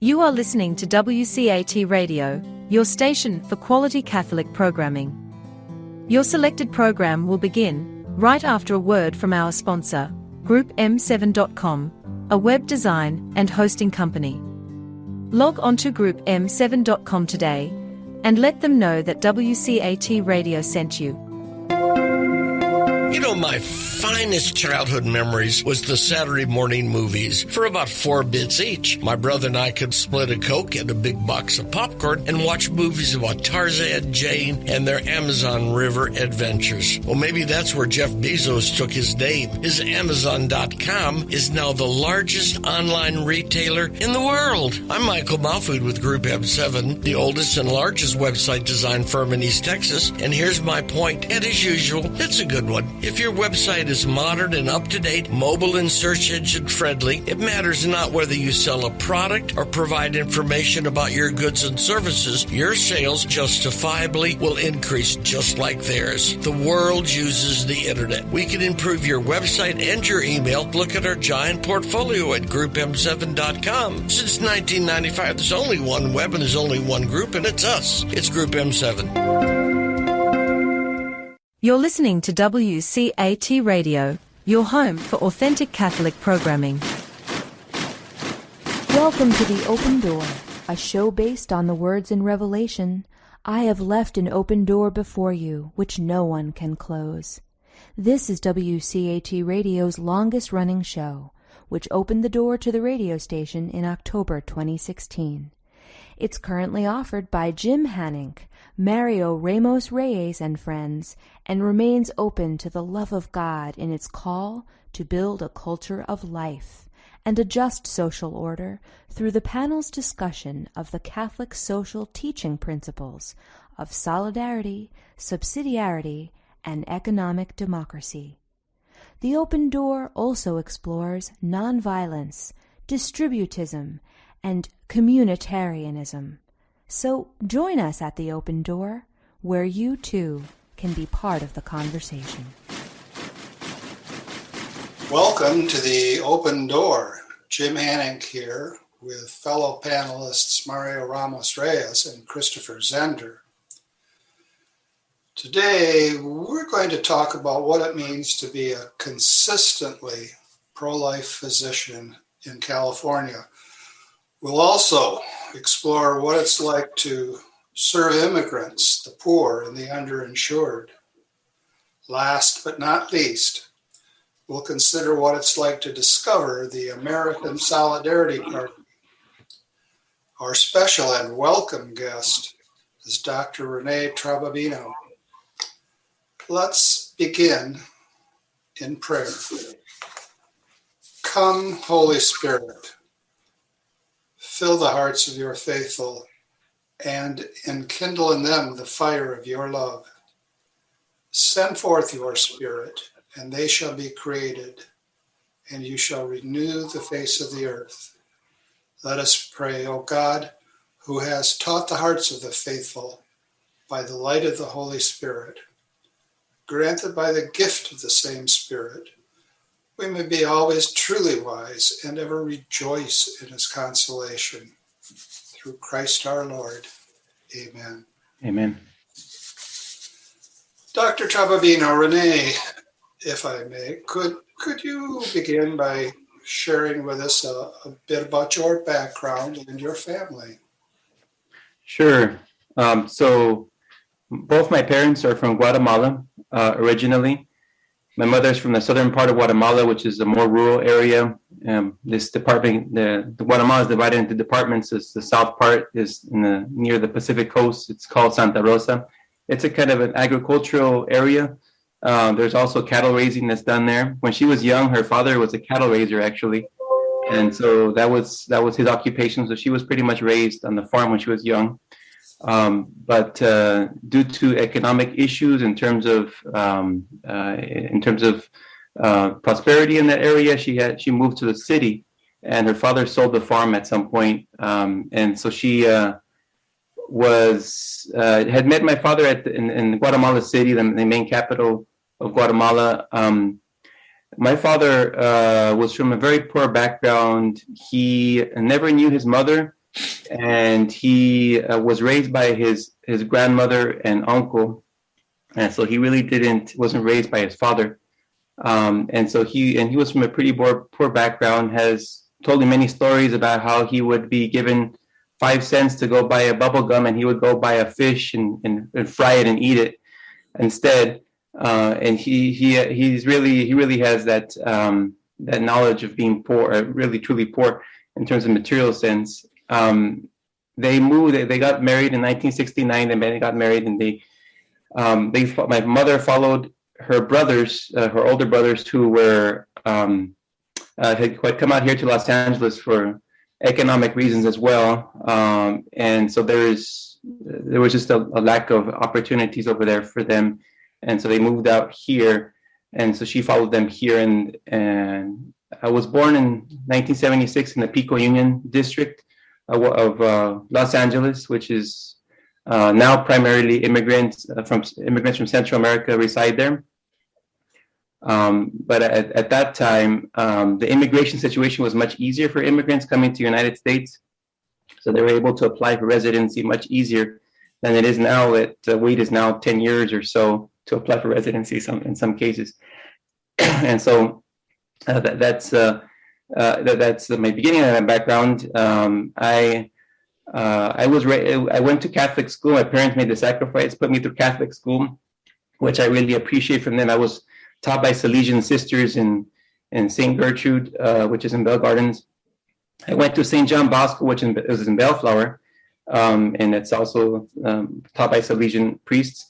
You are listening to WCAT Radio, your station for quality Catholic programming. Your selected program will begin right after a word from our sponsor, GroupM7.com, a web design and hosting company. Log on to GroupM7.com today and let them know that WCAT Radio sent you. You know, my finest childhood memories was the Saturday morning movies for about 4 bits each. My brother and I could split a Coke and a big box of popcorn and watch movies about Tarzan, Jane, and their Amazon River adventures. Well, maybe that's where Jeff Bezos took his name. His Amazon.com is now the largest online retailer in the world. I'm Michael Malfood with Group M7, the oldest and largest website design firm in East Texas. And here's my point, and as usual, it's a good one. If your website is modern and up-to-date, mobile and search engine friendly, it matters not whether you sell a product or provide information about your goods and services, your sales justifiably will increase just like theirs. The world uses the internet. We can improve your website and your email. Look at our giant portfolio at GroupM7.com. Since 1995, there's only one web and there's only one group, and it's us. It's Group M7. You're listening to WCAT Radio, your home for authentic Catholic programming. Welcome to The Open Door, a show based on the words in Revelation, "I have left an open door before you, which no one can close." This is WCAT Radio's longest-running show, which opened the door to the radio station in October 2016. It's currently offered by Jim Hanink, Mario Ramos-Reyes and friends, and remains open to the love of God in its call to build a culture of life and a just social order through the panel's discussion of the Catholic social teaching principles of solidarity, subsidiarity, and economic democracy. The Open Door also explores nonviolence, distributism, and communitarianism. So join us at the Open Door, where you too can be part of the conversation. Welcome to the Open Door. Jim Hanink here with fellow panelists Mario Ramos-Reyes and Christopher Zehnder. Today, we're going to talk about what it means to be a consistently pro-life physician in California. We'll also explore what it's like to serve immigrants, the poor, and the underinsured. Last but not least, we'll consider what it's like to discover the American Solidarity Party. Our special and welcome guest is Dr. Rene Trabanino. Let's begin in prayer. Come, Holy Spirit. Fill the hearts of your faithful and enkindle in them the fire of your love. Send forth your Spirit, and they shall be created, and you shall renew the face of the earth. Let us pray, O God, who has taught the hearts of the faithful by the light of the Holy Spirit. Granted by the gift of the same Spirit, we may be always truly wise and ever rejoice in his consolation. Through Christ our Lord. Amen. Amen. Dr. Trabanino, Rene, if I may, could you begin by sharing with us a bit about your background and your family? Sure. So both my parents are from Guatemala originally. My mother's from the southern part of Guatemala, which is a more rural area. This department, the Guatemala is divided into departments. The south part is near the Pacific coast. It's called Santa Rosa. It's a kind of an agricultural area. There's also cattle raising that's done there. When she was young, her father was a cattle raiser, actually. And so that was his occupation. So she was pretty much raised on the farm when she was young. But due to economic issues in terms of prosperity in that area, she moved to the city, and her father sold the farm at some point. And so she had met my father in Guatemala City, the main capital of Guatemala. My father was from a very poor background. He never knew his mother, and he was raised by his grandmother and uncle, and so he really wasn't raised by his father. And so he was from a pretty poor background, has told me many stories about how he would be given 5 cents to go buy a bubble gum, and he would go buy a fish and fry it and eat it instead. And he really has that knowledge of being poor, really truly poor in terms of material sense. They got married in 1969, and then they got married, and my mother followed her brothers, her older brothers, who were had come out here to Los Angeles for economic reasons as well, and so there was just a lack of opportunities over there for them, and so they moved out here, and so she followed them here, and I was born in 1976 in the Pico Union district of Los Angeles, which is now primarily immigrants from Central America reside there. But at that time, the immigration situation was much easier for immigrants coming to the United States. So they were able to apply for residency much easier than it is now. The wait is now 10 years or so to apply for residency in some cases. And so that's my beginning and my background. I went to Catholic school. My parents made the sacrifice, put me through Catholic school, which I really appreciate from them. I was taught by Salesian sisters in St. Gertrude, which is in Bell Gardens. I went to St. John Bosco, which is in Bellflower, and it's also taught by Salesian priests.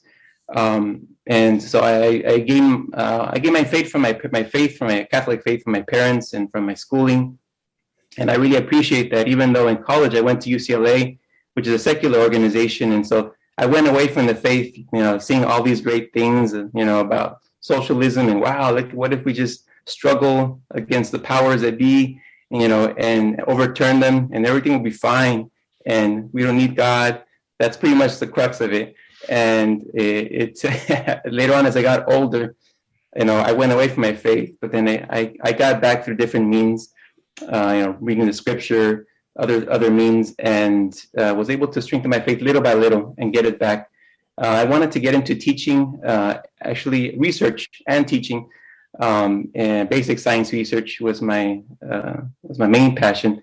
And so I gained my faith from my Catholic faith from my parents and from my schooling. And I really appreciate that, even though in college I went to UCLA, which is a secular organization. And so I went away from the faith, seeing all these great things, about socialism, and wow, like what if we just struggle against the powers that be, and overturn them, and everything will be fine, and we don't need God. That's pretty much the crux of it. And it's later on, as I got older, I went away from my faith, but then I got back through different means, reading the scripture, other means, and was able to strengthen my faith little by little and get it back. I wanted to get into teaching, actually research and teaching, and basic science research was my main passion.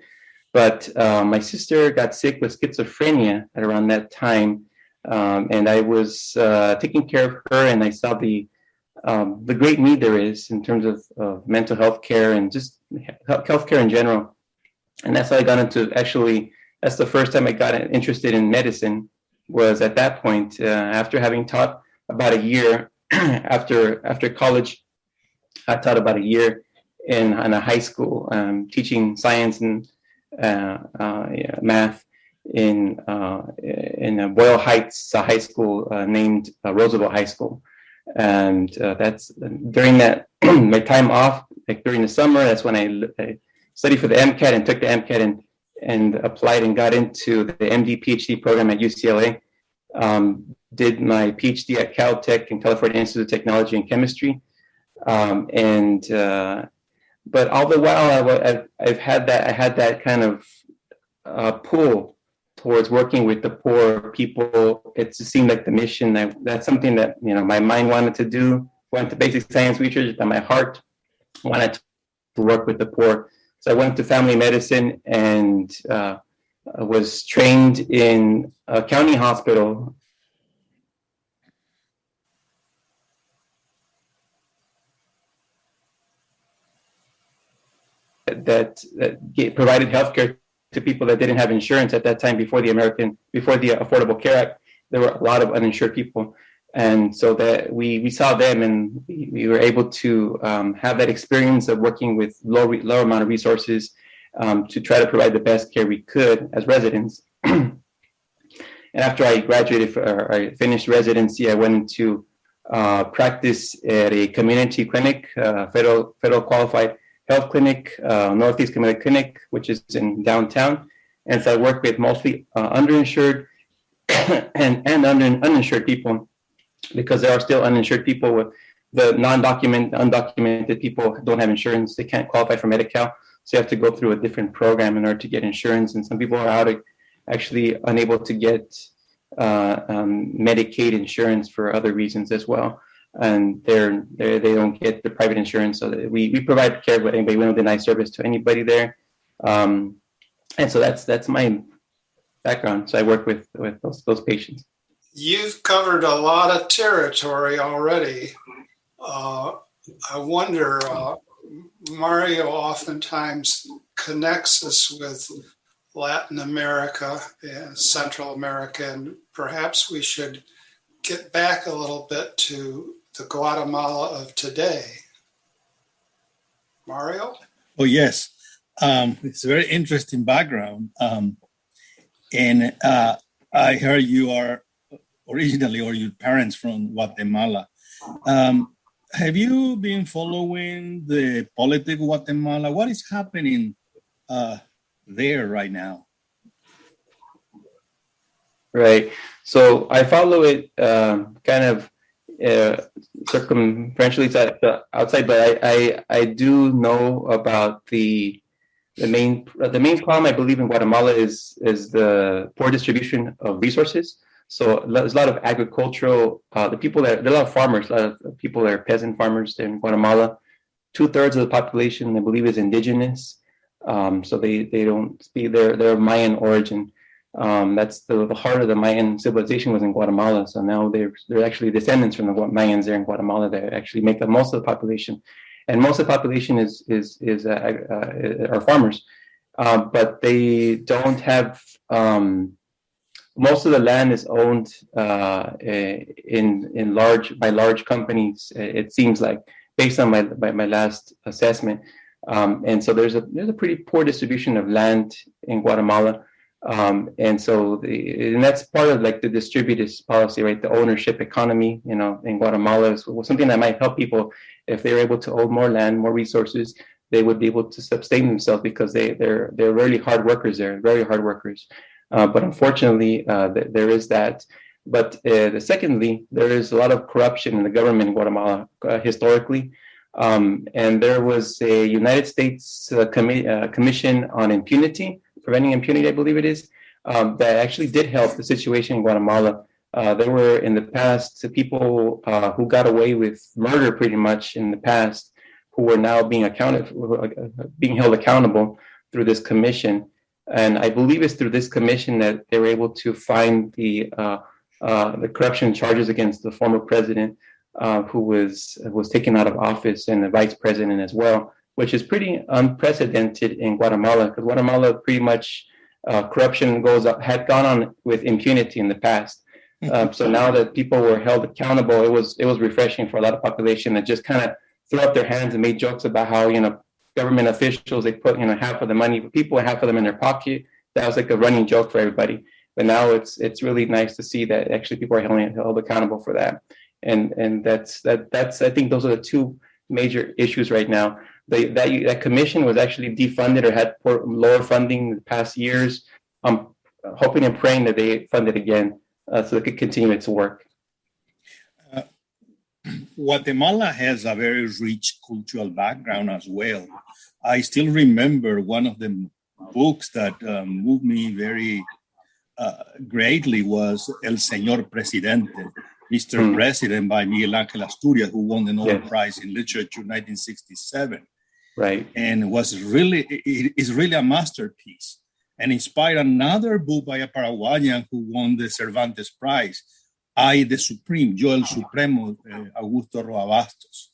But my sister got sick with schizophrenia at around that time, and I was taking care of her, and I saw the great need there is in terms of mental health care and just health care in general. And that's how I got into, actually, that's the first time I got interested in medicine, was at that point, after having taught about a year after college. I taught about a year in a high school, teaching science and math in Boyle Heights, a high school named Roosevelt High School. And that's during that my time off, like during the summer. That's when I studied for the MCAT and took the MCAT and applied and got into the MD PhD program at UCLA. Did my PhD at Caltech in California Institute of Technology and Chemistry. But all the while I had that kind of pull towards working with the poor people. It just seemed like the mission. That's something that my mind wanted to do. Went to basic science research, but my heart wanted to work with the poor. So I went to family medicine and was trained in a county hospital. That provided healthcare to people that didn't have insurance at that time. Before the Affordable Care Act, there were a lot of uninsured people, and so that we saw them, and we were able to have that experience of working with low amount of resources to try to provide the best care we could as residents. And after I graduated, I finished residency, I went into practice at a community clinic, federal qualified health clinic, Northeast Community Clinic, which is in downtown. And so I work with mostly underinsured and uninsured people, because there are still uninsured people. With the undocumented people don't have insurance. They can't qualify for Medi-Cal. So you have to go through a different program in order to get insurance. And some people are out actually unable to get Medicaid insurance for other reasons as well. And they don't get the private insurance. So we provide care with anybody. We don't deny service to anybody there. And so that's my background. So I work with those patients. You've covered a lot of territory already. I wonder, Mario oftentimes connects us with Latin America and Central America, and perhaps we should get back a little bit to the Guatemala of today. Mario? Oh, yes. It's a very interesting background. And I heard you are originally, or your parents from Guatemala. Have you been following the politics of Guatemala? What is happening there right now? Right. So I follow it kind of circumferentially outside, but I do know about the main problem, I believe, in Guatemala is the poor distribution of resources. So there's a lot of agricultural, there are a lot of farmers, a lot of people that are peasant farmers in Guatemala. 2/3 of the population, I believe, is indigenous. So they don't speak, they're of Mayan origin. That's the heart of the Mayan civilization was in Guatemala. So now they're actually descendants from the Mayans there in Guatemala that actually make up most of the population. And most of the population are farmers, but they don't have. Most of the land is owned by large companies. It seems like, based on my last assessment, and so there's a pretty poor distribution of land in Guatemala, and that's part of like the distributist policy, right? The ownership economy, in Guatemala is something that might help people. If they're able to own more land, more resources, they would be able to sustain themselves because they're really hard workers. They're very hard workers. But unfortunately, there is that. But secondly, there is a lot of corruption in the government in Guatemala historically. And there was a United States Commission on Impunity, Preventing Impunity, I believe it is, that actually did help the situation in Guatemala. There were in the past people who got away with murder pretty much in the past, who were now being held accountable through this commission. And I believe it's through this commission that they were able to find the corruption charges against the former president, who was taken out of office, and the vice president as well, which is pretty unprecedented in Guatemala, because Guatemala pretty much corruption had gone on with impunity in the past. So now that people were held accountable, it was refreshing for a lot of population that just kind of threw up their hands and made jokes about how government officials, they put half of the money for people and half of them in their pocket. That was like a running joke for everybody. But now it's really nice to see that actually people are held accountable for that. And that's I think those are the two major issues right now. That commission was actually defunded or had lower funding in the past years. I'm hoping and praying that they fund it again so it could continue its work. Guatemala has a very rich cultural background as well. I still remember one of the books that moved me very greatly was El Señor Presidente, Mr. President, by Miguel Ángel Asturias, who won the Nobel Prize in Literature in 1967. Right. And it is really a masterpiece, and inspired another book by a Paraguayan who won the Cervantes Prize, the Supreme, Yo el Supremo, Augusto Roa Bastos.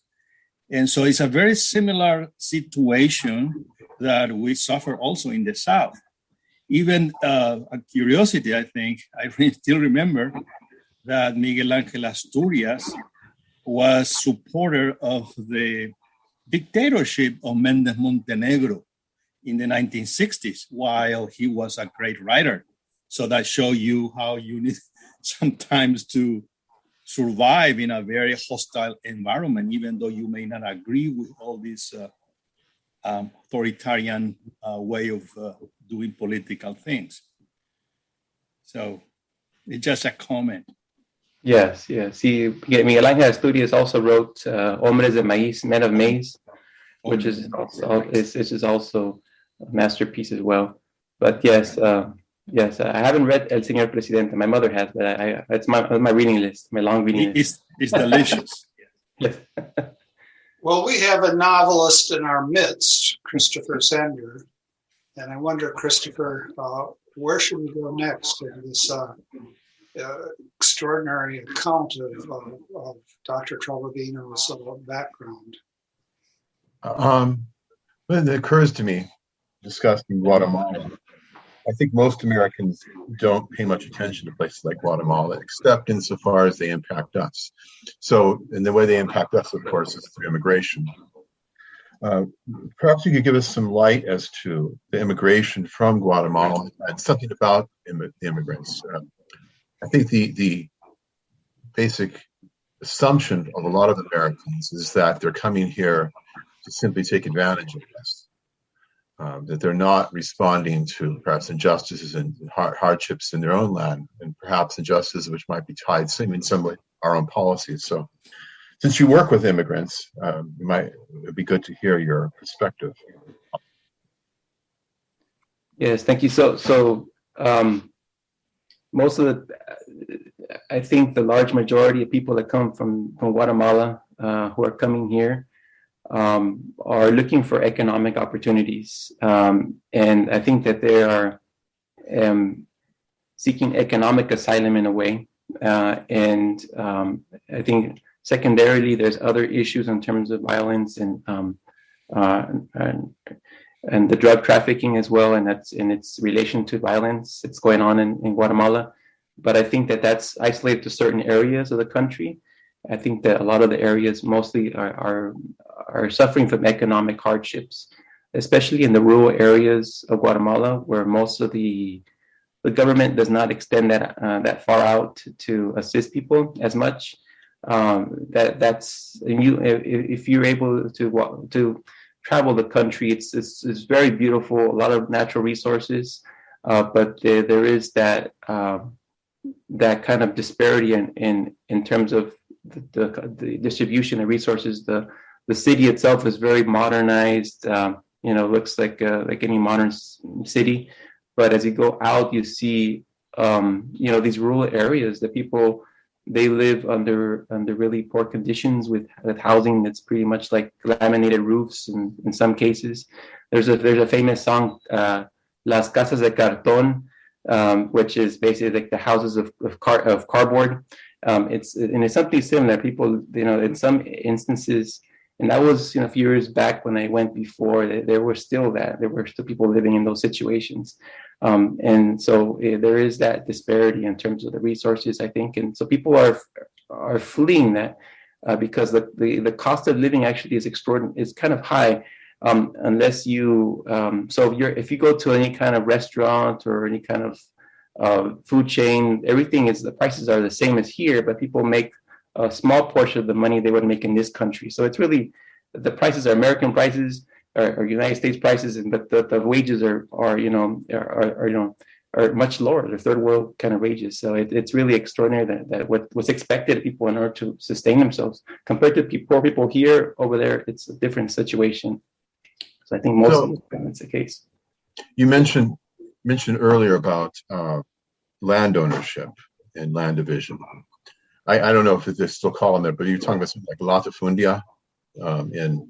And so it's a very similar situation that we suffer also in the South. Even a curiosity, I think, I still remember that Miguel Ángel Asturias was supporter of the dictatorship of Méndez Montenegro in the 1960s, while he was a great writer. So that shows you how you need sometimes to survive in a very hostile environment, even though you may not agree with all this authoritarian way of doing political things. So it's just a comment. Yes. See, Miguel Ángel Asturias also wrote Hombres de Maíz, Men of Maize, which is also a masterpiece as well. But yes, Yes, I haven't read El Señor Presidente. My mother has, but it's my reading list, my long reading list. It's delicious. Yes. Well, we have a novelist in our midst, Christopher Zehnder, and I wonder, Christopher, where should we go next in this extraordinary account of Dr. Trabanino's background? It occurs to me, discussing Guatemala, I think most Americans don't pay much attention to places like Guatemala, except insofar as they impact us. So, and the way they impact us, of course, is through immigration. Perhaps you could give us some light as to the immigration from Guatemala and something about the immigrants. I think the basic assumption of a lot of Americans is that they're coming here to simply take advantage of us. That they're not responding to perhaps injustices and hardships in their own land, and perhaps injustices which might be tied in some way our own policies. So, since you work with immigrants, it'd be good to hear your perspective. Yes, thank you. So most of I think the large majority of people that come from Guatemala who are coming here are looking for economic opportunities. And I think that they are seeking economic asylum in a way. And I think secondarily, there's other issues in terms of violence and the drug trafficking as well, and that's in its relation to violence that's going on in Guatemala. But I think that that's isolated to certain areas of the country. I think that a lot of the areas mostly are suffering from economic hardships, especially in the rural areas of Guatemala, where most of the government does not extend that far out to assist people as much. If you're able to travel the country, it's very beautiful, a lot of natural resources, but there is that kind of disparity in terms of the distribution of resources. The city itself is very modernized, looks like any modern city, but as you go out, you see these rural areas that people, they live under really poor conditions with housing that's pretty much like laminated roofs in some cases. There's a famous song, Las Casas de Cartón, which is basically like the houses of cardboard. It's something similar. People, in some instances, and that was a few years back when I went before, there were still people living in those situations. And so there is that disparity in terms of the resources, I think. And so people are fleeing that because the cost of living actually is extraordinary, is kind of high. Unless you, if you go to any kind of restaurant or any kind of food chain, the prices are the same as here, but people make a small portion of the money they would make in this country. So it's really, the prices are American prices or United States prices, but the wages are much lower. They're third world kind of wages. So it's really extraordinary that what's expected of people in order to sustain themselves compared to poor people here. Over there, it's a different situation. So I think most of that's the case. You mentioned earlier about land ownership and land division. I don't know if they're still calling it, but you're talking about something like latifundia, and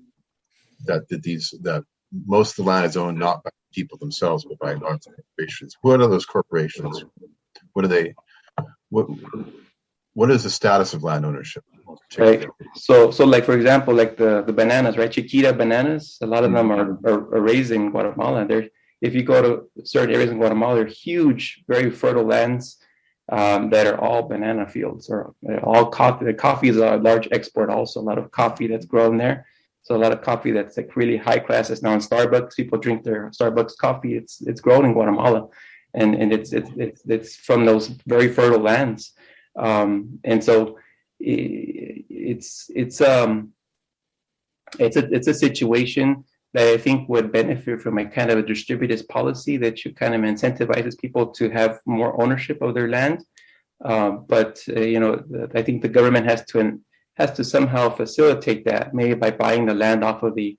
that most of the land is owned not by people themselves, but by large corporations. What are those corporations? What are they? What is the status of land ownership? Right. So like, for example, like the bananas, right? Chiquita bananas, a lot of them are raised in Guatemala. If you go to certain areas in Guatemala, they're huge, very fertile lands that are all banana fields, or all coffee. The coffee is a large export also, a lot of coffee that's grown there. So a lot of coffee that's like really high class is now in Starbucks. People drink their Starbucks coffee. It's grown in Guatemala, and it's from those very fertile lands. And so it's a situation that I think would benefit from a kind of a distributive policy that you kind of incentivizes people to have more ownership of their land. But I think the government has to somehow facilitate that, maybe by buying the land off of the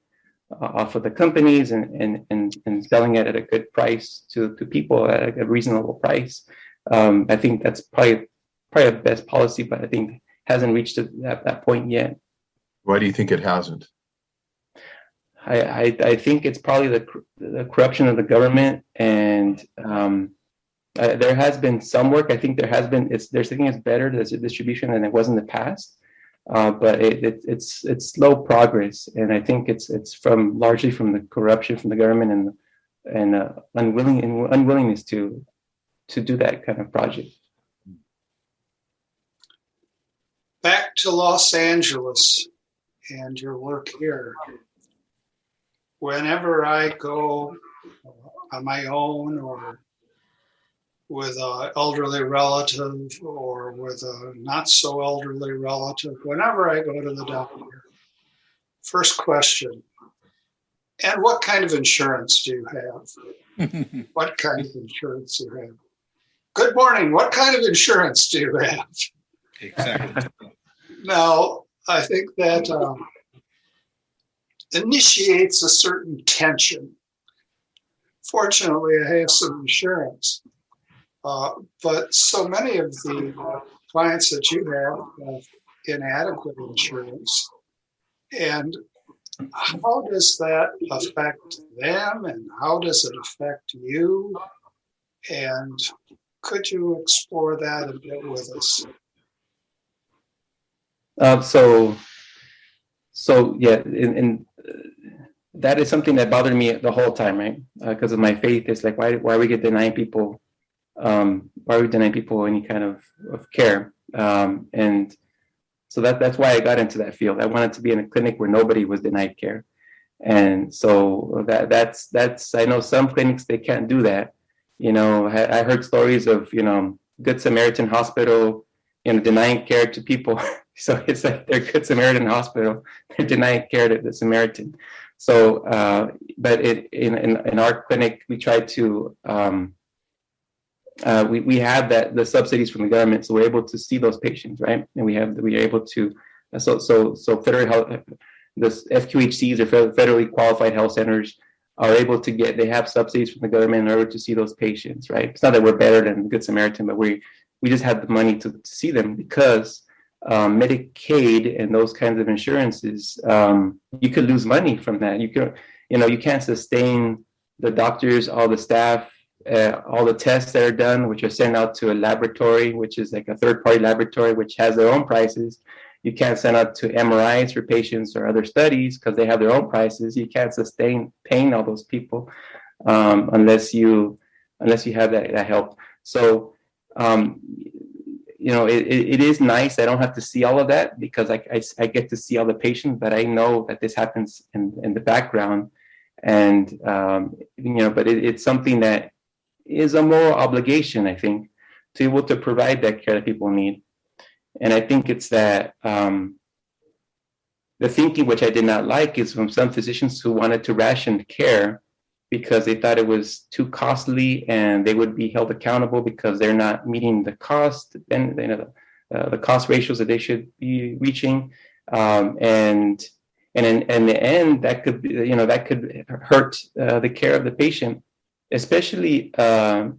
off of the companies and selling it at a good price to people at a reasonable price. I think that's probably the best policy, but I think hasn't reached that point yet. Why do you think it hasn't? I think it's probably the corruption of the government, and there has been some work. I think they're thinking it's better, there's a distribution than it was in the past, but it's slow progress, and I think it's largely from the corruption from the government and unwillingness to do that kind of project. Back to Los Angeles and your work here. Whenever I go on my own or with an elderly relative or with a not so elderly relative, whenever I go to the doctor, first question, and what kind of insurance do you have? What kind of insurance do you have? Good morning, what kind of insurance do you have? Exactly. Now, I think that initiates a certain tension. Fortunately, I have some insurance, but so many of the clients that you have inadequate insurance. And how does that affect them, and how does it affect you? And could you explore that a bit with us? So yeah, and that is something that bothered me the whole time, right? Because of my faith, it's like, why are we denying people? Why are we denying people any kind of care? And so that's why I got into that field. I wanted to be in a clinic where nobody was denied care, and so that's I know some clinics they can't do that. You know, I heard stories of Good Samaritan Hospital, denying care to people. So it's like they're Good Samaritan Hospital, they're denying care to the Samaritan. So, but in our clinic, we try to we have the subsidies from the government, so we're able to see those patients, right? And we are able to so federal health, the FQHCs or federally qualified health centers are able to they have subsidies from the government in order to see those patients, right? It's not that we're better than Good Samaritan, but we just have the money to see them because Medicaid and those kinds of insurances, you could lose money from that. You can't sustain the doctors, all the staff, all the tests that are done, which are sent out to a laboratory, which is like a third-party laboratory, which has their own prices. You can't send out to MRIs for patients or other studies because they have their own prices. You can't sustain paying all those people unless you have that help. So, it is nice. I don't have to see all of that because I get to see all the patients, but I know that this happens in the background, and but it's something that is a moral obligation, I think, to be able to provide that care that people need. And I think it's that the thinking, which I did not like, is from some physicians who wanted to ration care because they thought it was too costly and they would be held accountable because they're not meeting the cost and the cost ratios that they should be reaching. And in the end, that could hurt the care of the patient, especially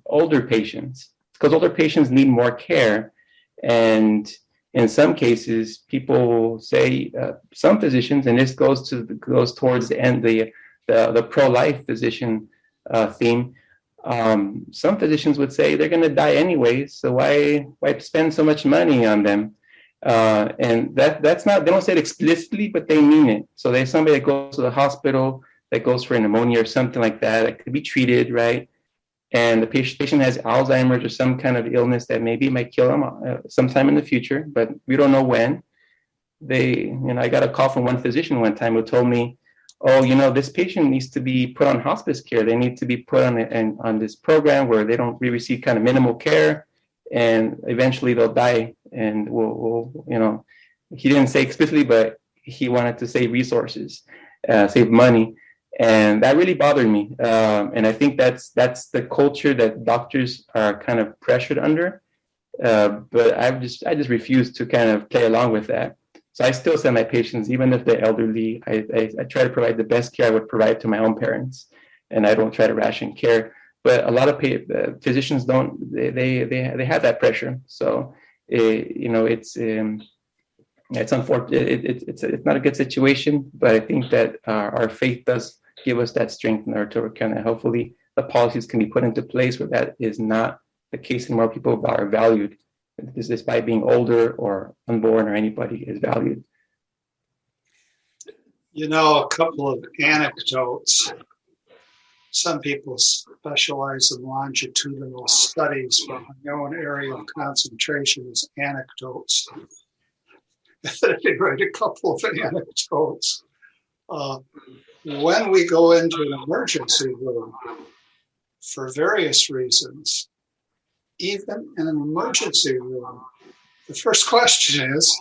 older patients, because older patients need more care. And in some cases, people say, some physicians, and this goes towards the end, the pro-life physician theme. Some physicians would say they're going to die anyway, so why spend so much money on them? And that's not, they don't say it explicitly, but they mean it. So there's somebody that goes to the hospital that goes for pneumonia or something like that could be treated, right? And the patient has Alzheimer's or some kind of illness that maybe might kill them sometime in the future, but we don't know when. I got a call from one physician one time who told me, oh, this patient needs to be put on hospice care. They need to be put on this program where they don't receive kind of minimal care, and eventually they'll die. And we'll he didn't say explicitly, but he wanted to save resources, save money. And that really bothered me. And I think that's the culture that doctors are kind of pressured under. But I just refuse to kind of play along with that. So I still send my patients, even if they're elderly, I try to provide the best care I would provide to my own parents, and I don't try to ration care. But a lot of physicians don't. They have that pressure. So it's unfortunate. It's not a good situation. But I think that our faith does give us that strength in order to kind of hopefully the policies can be put into place where that is not the case anymore. People are valued. Despite being older or unborn or anybody is valued. A couple of anecdotes. Some people specialize in longitudinal studies, but my own area of concentration is anecdotes. Anyway, a couple of anecdotes. When we go into an emergency room, for various reasons, even in an emergency room, the first question is,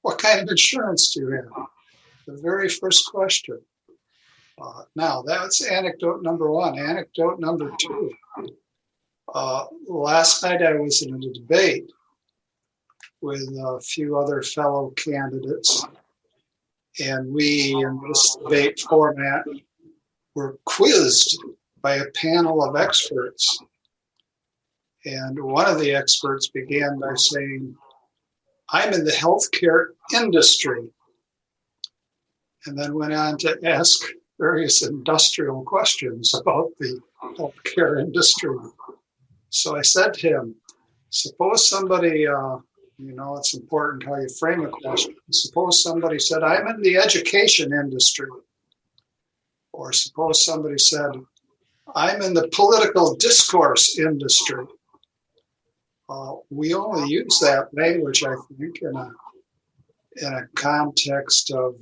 what kind of insurance do you have? The very first question. Now, that's anecdote number one. Anecdote number two. Last night I was in a debate with a few other fellow candidates, and we, in this debate format, were quizzed by a panel of experts. And one of the experts began by saying, I'm in the healthcare industry, and then went on to ask various industrial questions about the healthcare industry. So I said to him, suppose somebody, it's important how you frame a question. Suppose somebody said, I'm in the education industry. Or suppose somebody said, I'm in the political discourse industry. We only use that language, I think, in a context of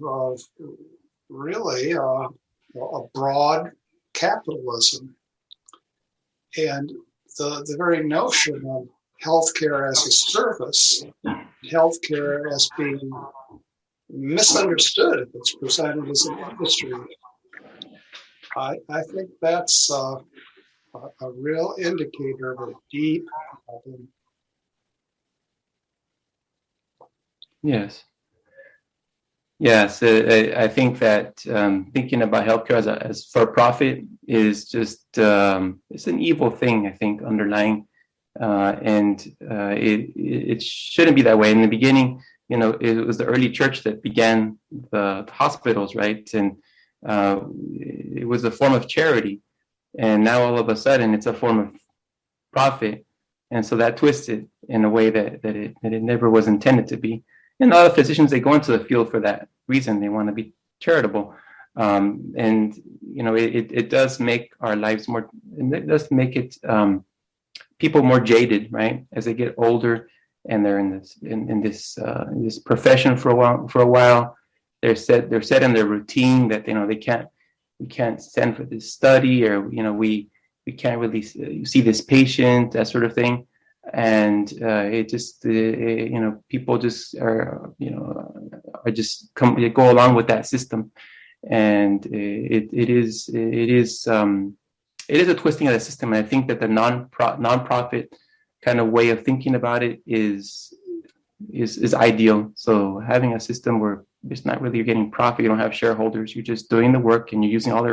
really a broad capitalism. And the very notion of healthcare as a service, healthcare as being misunderstood if it's presented as an industry, I think that's a real indicator of a deep problem. Yes, I think that thinking about healthcare as for profit is just it's an evil thing, I think, underlying, and it shouldn't be that way. In the beginning, it was the early church that began the hospitals, right? And it was a form of charity, and now all of a sudden it's a form of profit, and so that twisted in a way that it never was intended to be. And a lot of physicians, they go into the field for that reason. They want to be charitable. And, it does make our lives more, it does make it people more jaded, right? As they get older and they're in this profession for a while, they're set in their routine that, we can't send for this study, or, we can't really see this patient, that sort of thing. And it just people just are just go along with that system, and it is a twisting of the system. And I think that the nonprofit kind of way of thinking about it is ideal. So having a system where it's not really you're getting profit, you don't have shareholders, you're just doing the work and you're using all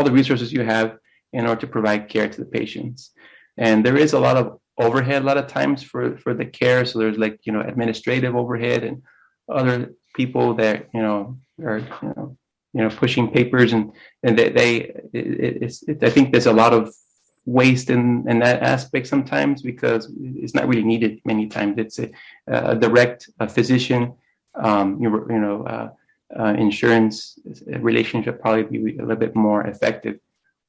the resources you have in order to provide care to the patients. And there is a lot of overhead a lot of times for the care. So there's administrative overhead and other people that are pushing papers, and I think there's a lot of waste in that aspect sometimes, because it's not really needed many times. It's a direct physician insurance relationship probably be a little bit more effective.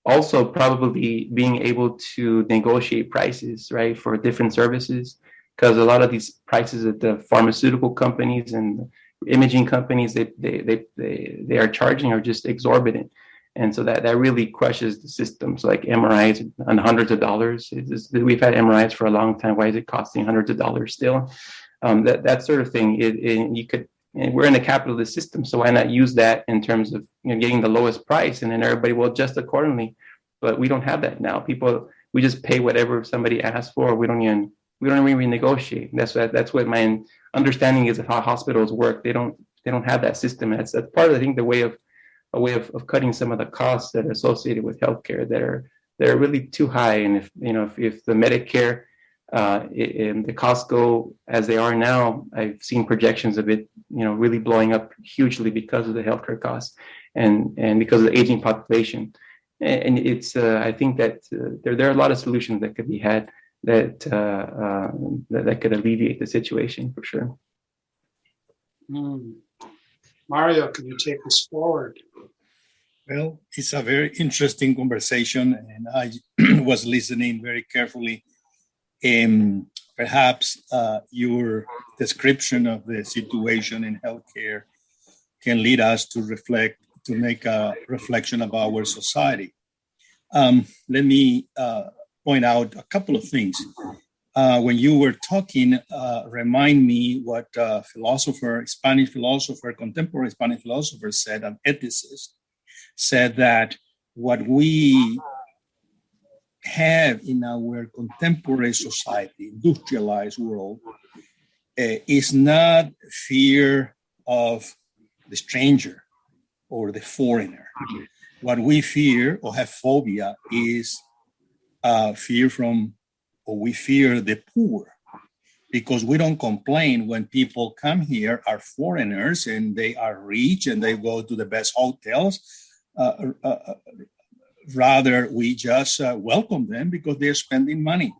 Also, probably being able to negotiate prices, right, for different services, because a lot of these prices at the pharmaceutical companies and imaging companies they are charging are just exorbitant, and so that really crushes the systems. Like MRIs on hundreds of dollars. We've had MRIs for a long time. Why is it costing hundreds of dollars still? That sort of thing. We're in a capitalist system, so why not use that in terms of getting the lowest price, and then everybody will adjust accordingly. But we don't have that now. We just pay whatever somebody asks for. We don't even we don't even renegotiate. That's what my understanding is of how hospitals work. They don't have that system. That's part of, I think, a way of cutting some of the costs that are associated with healthcare that are really too high. And if the Medicare and the costs go as they are now, I've seen projections of it, really blowing up hugely because of the healthcare costs and because of the aging population. And it's I think that there are a lot of solutions that could be had that could alleviate the situation for sure. Mario, can you take us forward? Well, it's a very interesting conversation, and I was listening very carefully. Perhaps your description of the situation in healthcare can lead us to make a reflection about our society. Let me point out a couple of things. When you were talking, remind me what contemporary Spanish philosopher said, an ethicist, said that what we have in our contemporary society, industrialized world, is not fear of the stranger or the foreigner. What we fear or have phobia is we fear the poor, because we don't complain when people come here are foreigners and they are rich and they go to the best hotels. Rather, we just welcome them because they're spending money.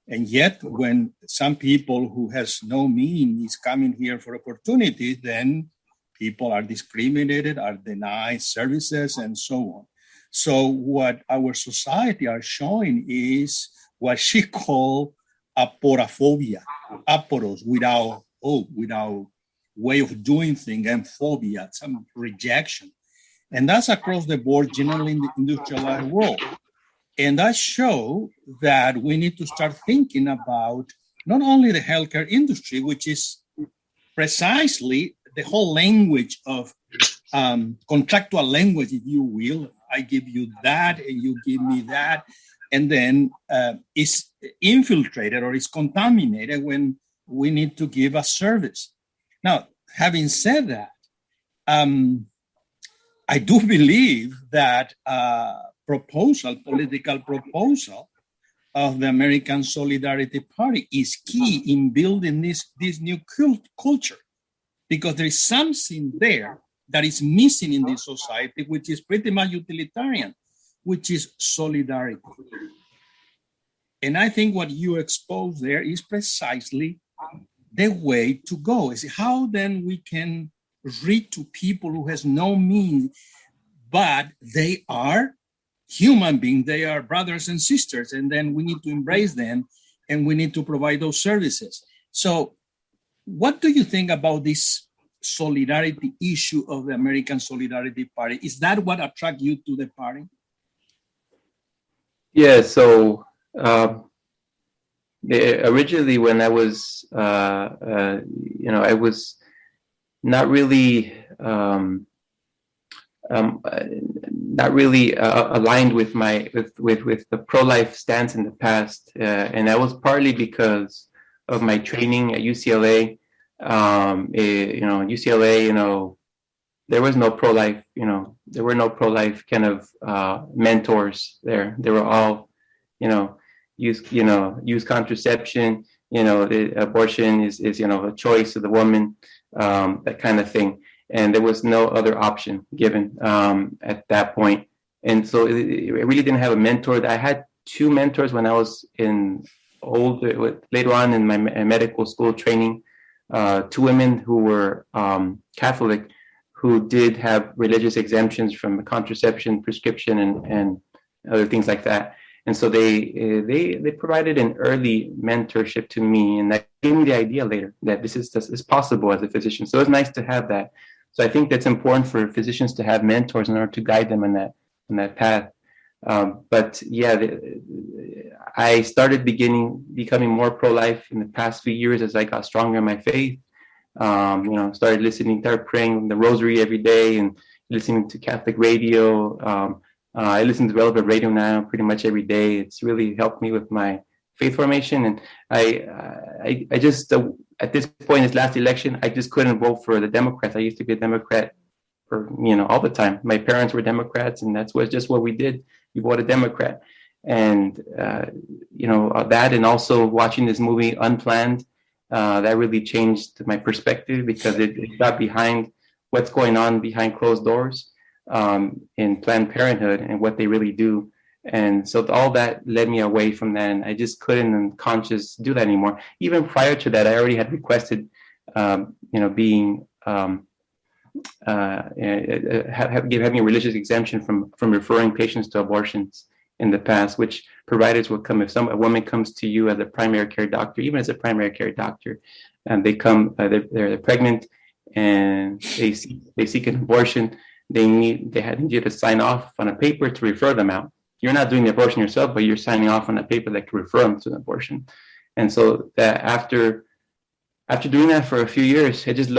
And yet, when some people who has no means is coming here for opportunity, then people are discriminated, are denied services, and so on. So what our society are showing is what she called aporophobia, aporos, without way of doing things, and phobia, some rejection. And that's across the board, generally in the industrialized world. And that shows that we need to start thinking about not only the healthcare industry, which is precisely the whole language of contractual language, if you will. I give you that and you give me that. And then it's infiltrated or it's contaminated when we need to give a service. Now, having said that, I do believe that political proposal of the American Solidarity Party is key in building this new culture, because there is something there that is missing in this society, which is pretty much utilitarian, which is solidarity. And I think what you expose there is precisely the way to go. Is how then we can reach to people who has no means, but they are human beings, they are brothers and sisters, and then we need to embrace them and we need to provide those services. So what do you think about this solidarity issue of the American Solidarity Party? Is that what attracts you to the party? Yeah, so originally when I was, I was not really aligned with the pro-life stance in the past, and that was partly because of my training at UCLA. UCLA, there was no pro-life, there were no pro-life kind of mentors there. They were all, use contraception, abortion is a choice of the woman, that kind of thing. And there was no other option given at that point. And so I really didn't have a mentor. I had two mentors when I was later on in my medical school training, two women who were Catholic, who did have religious exemptions from contraception, prescription, and other things like that. And so they provided an early mentorship to me, and that gave me the idea later that this is possible as a physician. So it's nice to have that. So I think that's important for physicians to have mentors in order to guide them on that path. But yeah, I started becoming more pro-life in the past few years as I got stronger in my faith. Started praying the rosary every day and listening to Catholic radio. I listen to relevant radio now pretty much every day. It's really helped me with my faith formation. And I just, at this point, this last election, I just couldn't vote for the Democrats. I used to be a Democrat for, all the time. My parents were Democrats, and that's just what we did. You voted Democrat. And, that, and also watching this movie Unplanned, that really changed my perspective, because it got behind what's going on behind closed doors in Planned Parenthood and what they really do. And so all that led me away from that, and I just couldn't unconscious do that anymore. Even prior to that, I already had requested, being having a religious exemption from referring patients to abortions in the past, which providers will come if a woman comes to you as a primary care doctor, even as a primary care doctor, and they come, they're pregnant, and they seek an abortion. They need you to sign off on a paper to refer them out. You're not doing the abortion yourself, but you're signing off on a paper that can refer them to an abortion. And so that after doing that for a few years, I just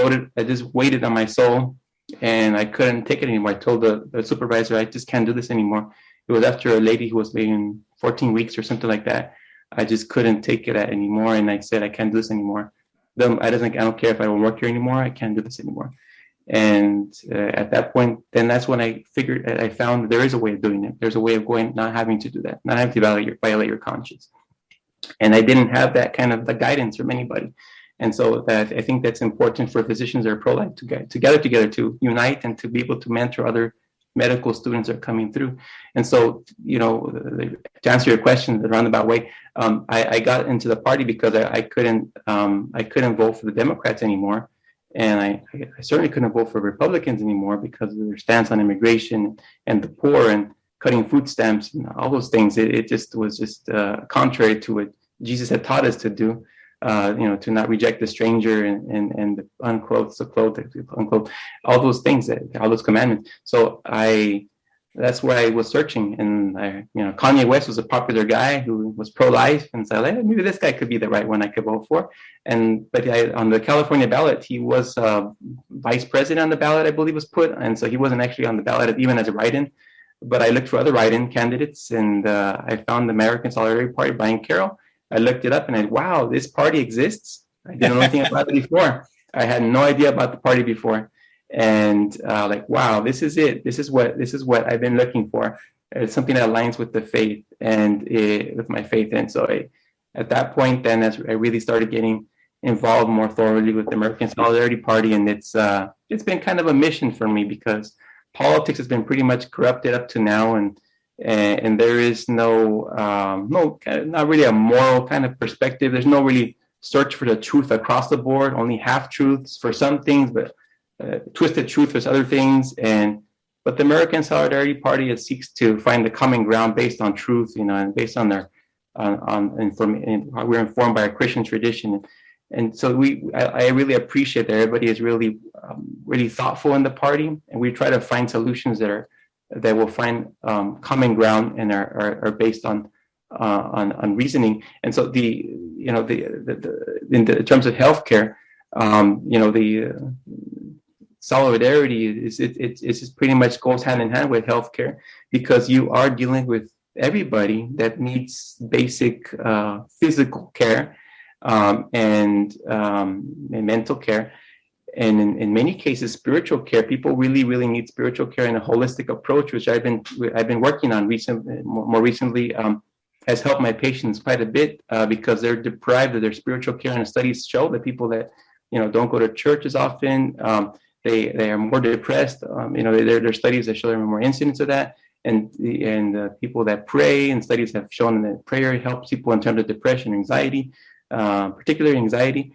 weighted on my soul, and I couldn't take it anymore. I told the supervisor, I just can't do this anymore. It was after a lady who was being 14 weeks or something like that. I just couldn't take it anymore. And I said, I can't do this anymore. I don't care if I don't work here anymore. I can't do this anymore. And at that point, then that's when I found that there is a way of doing it. There's a way of not having to do that, not having to violate your conscience. And I didn't have that kind of the guidance from anybody. And so that I think that's important for physicians that are pro-life to get together to unite and to be able to mentor other medical students that are coming through. And so, to answer your question the roundabout way, I got into the party because I couldn't vote for the Democrats anymore. And I certainly couldn't vote for Republicans anymore because of their stance on immigration and the poor and cutting food stamps and all those things. It just was contrary to what Jesus had taught us to do. To not reject the stranger and the unclothed, the clothed, unclothed, all those things, all those commandments. So that's where I was searching, and Kanye West was a popular guy who was pro-life, and so maybe this guy could be the right one I could vote for. But on the California ballot, he was vice president on the ballot, I believe was put, and so he wasn't actually on the ballot even as a write-in. But I looked for other write-in candidates, and I found the American Solidarity Party, Brian Carroll. I looked it up, and wow, this party exists. I didn't know anything about it before. I had no idea about the party before. And wow, this is it. This is what I've been looking for. It's something that aligns with the faith and with my faith. And so at that point, then as I really started getting involved more thoroughly with the American Solidarity Party. And it's been kind of a mission for me, because politics has been pretty much corrupted up to now. And there is not really a moral kind of perspective. There's no really search for the truth across the board, only half truths for some things, but twisted truth for other things. But the American Solidarity Party seeks to find the common ground based on truth, and based on we're informed by our Christian tradition. And so I really appreciate that everybody is really, really thoughtful in the party, and we try to find solutions that will find common ground and are based on reasoning. And so in terms of healthcare, the solidarity is pretty much goes hand in hand with healthcare, because you are dealing with everybody that needs basic physical care and mental care. And in many cases, spiritual care. People really, really need spiritual care and a holistic approach, which I've been working on more recently, has helped my patients quite a bit because they're deprived of their spiritual care. And studies show that people that don't go to church as often, they are more depressed. There are studies that show there are more incidents of that. And people that pray, and studies have shown that prayer helps people in terms of depression, anxiety, particularly anxiety.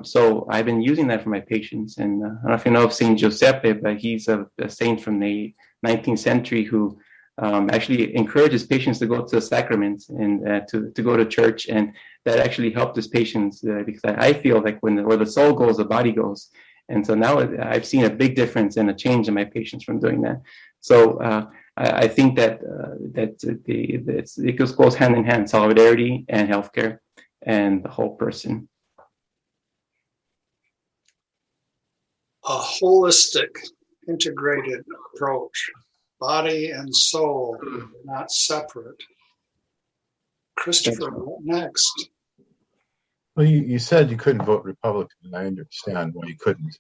So I've been using that for my patients. And I don't know if you know of Saint Giuseppe, but he's a saint from the 19th century who actually encourages patients to go to the sacraments and to go to church. And that actually helped his patients because I feel like where the soul goes, the body goes. And so now I've seen a big difference and a change in my patients from doing that. So I think that it goes hand in hand, solidarity and healthcare and the whole person. A holistic, integrated approach, body and soul, not separate. Christopher, what next? Well, you said you couldn't vote Republican, and I understand why you couldn't.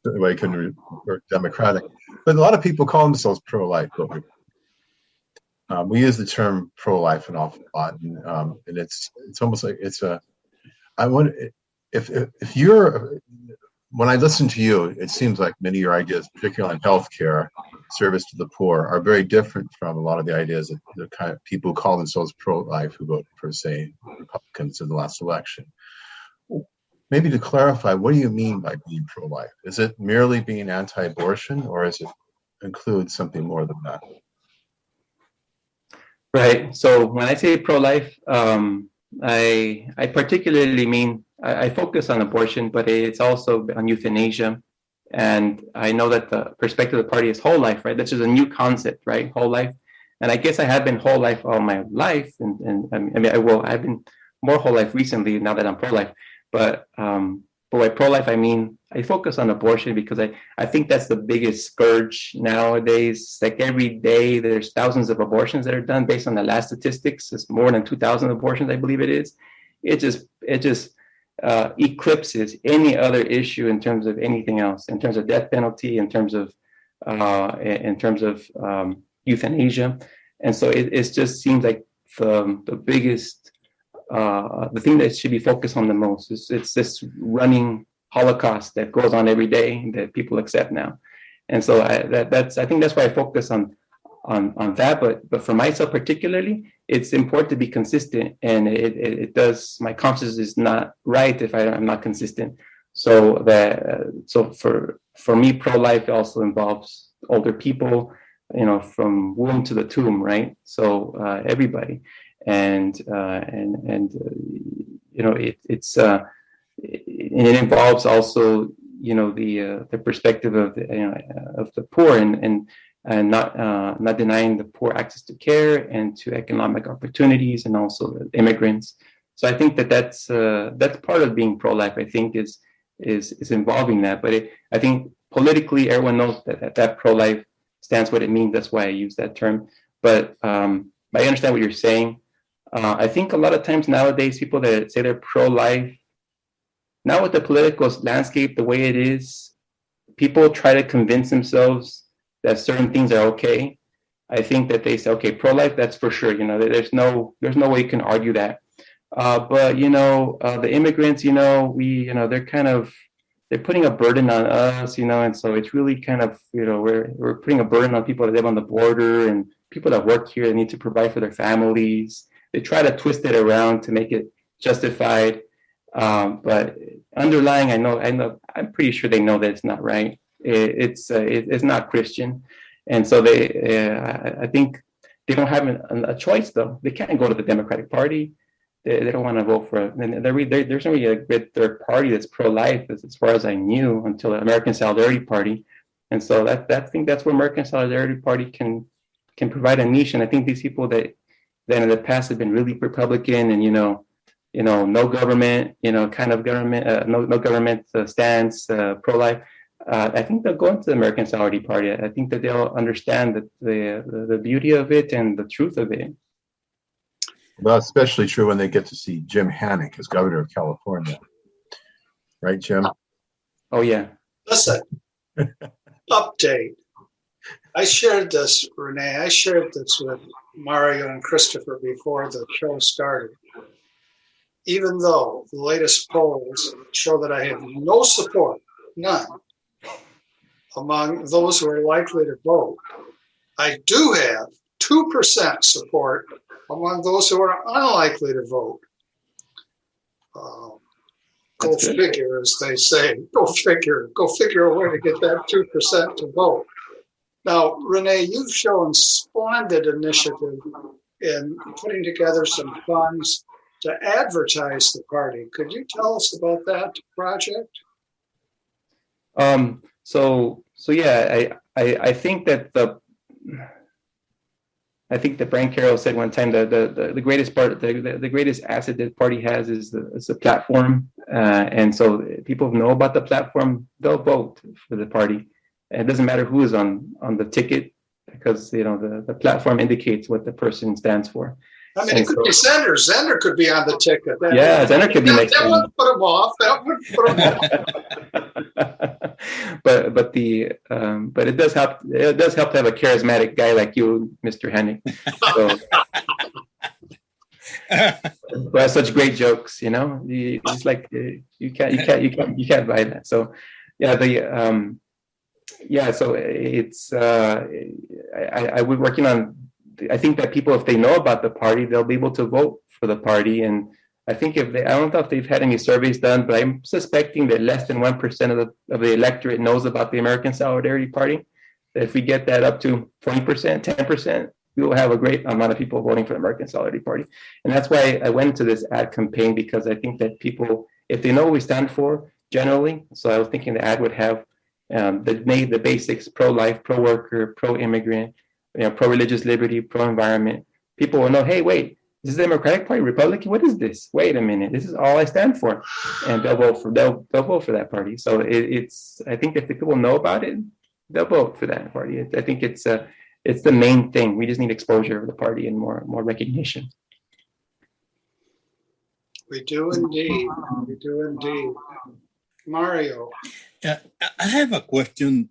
Why you couldn't vote Democratic. But a lot of people call themselves pro-life. We use the term pro-life an awful lot, and it's almost like it's a. I want if you're when I listen to you, it seems like many of your ideas, particularly on healthcare, service to the poor, are very different from a lot of the ideas that the kind of people who call themselves pro-life who voted for, say, Republicans in the last election. Maybe to clarify, what do you mean by being pro-life? Is it merely being anti-abortion, or is it include something more than that? Right. So when I say pro-life, I particularly mean I focus on abortion, but it's also on euthanasia. And I know that the perspective of the party is whole life, right? This is a new concept, right? Whole life. And I guess I have been whole life all my life. And I mean, I've been more whole life recently now that I'm pro-life. But by pro-life, I mean, I focus on abortion because I think that's the biggest scourge nowadays. Like every day, there's thousands of abortions that are done based on the last statistics. It's more than 2,000 abortions, I believe it is. It just eclipses any other issue in terms of anything else, in terms of death penalty, in terms of euthanasia. And so it just seems like the biggest, the thing that should be focused on the most. It's this running Holocaust that goes on every day that people accept now. And so I think that's why I focus on that. But for myself particularly, it's important to be consistent, and it does. My conscience is not right if I'm not consistent. So for me, pro-life also involves older people, from womb to the tomb, right? So everybody, and it involves also the perspective of the poor and not denying the poor access to care and to economic opportunities, and also the immigrants. So I think that's part of being pro-life. I think is involving that. But I think politically, everyone knows that pro-life stands what it means. That's why I use that term. But I understand what you're saying. I think a lot of times nowadays, people that say they're pro-life, now with the political landscape the way it is, people try to convince themselves that certain things are okay. I think that they say, okay, pro-life, that's for sure. There's no way you can argue that. But the immigrants, they're putting a burden on us, and so it's really kind of, we're putting a burden on people that live on the border and people that work here and need to provide for their families. They try to twist it around to make it justified. But underlying, I know, I'm pretty sure they know that it's not right. It's not Christian, and so I think they don't have a choice though. They can't go to the Democratic Party. They don't want to vote for it. And there's not really a good third party that's pro-life, as far as I knew, until the American Solidarity Party. And so I think that's where American Solidarity Party can provide a niche. And I think these people that in the past have been really Republican and no government, kind of government, no government stance, pro-life. I think they'll go into the American Solidarity Party. I think that they'll understand the beauty of it and the truth of it. Well, especially true when they get to see Jim Hanink as governor of California. Right, Jim? Oh, yeah. Listen, update. I shared this, Rene, with Mario and Christopher before the show started. Even though the latest polls show that I have no support, none, among those who are likely to vote, I do have 2% support among those who are unlikely to vote. Go figure, as they say. Go figure a way to get that 2% to vote. Now, Rene, you've shown splendid initiative in putting together some funds to advertise the party. Could you tell us about that project? So yeah, I think that Brian Carroll said one time that the greatest part, the greatest asset that the party has is the platform, and so people know about the platform, they'll vote for the party. It doesn't matter who is on the ticket, because the platform indicates what the person stands for. I mean, it could be Zehnder. Zehnder could be on the ticket. Yeah, Zehnder could be next time. time. That would put him off. That would put him off. but it does help. It does help to have a charismatic guy like you, Mr. Hanink. So, who has such great jokes, It's like you can't buy that. So, yeah, so it's I was working on. I think that people, if they know about the party, they'll be able to vote for the party. And I think I don't know if they've had any surveys done, but I'm suspecting that less than 1% of the electorate knows about the American Solidarity Party. That if we get that up to 20%, 10%, we will have a great amount of people voting for the American Solidarity Party. And that's why I went into this ad campaign, because I think that people, if they know what we stand for generally, so I was thinking the ad would have the basics: pro-life, pro-worker, pro-immigrant, pro-religious liberty, pro-environment. People will know, hey, wait, this is the Democratic Party, Republican? What is this? Wait a minute, this is all I stand for. And they'll vote for that party. So I think if the people know about it, they'll vote for that party. I think it's the main thing. We just need exposure of the party and more recognition. We do indeed. We do indeed. Mario. Yeah, I have a question.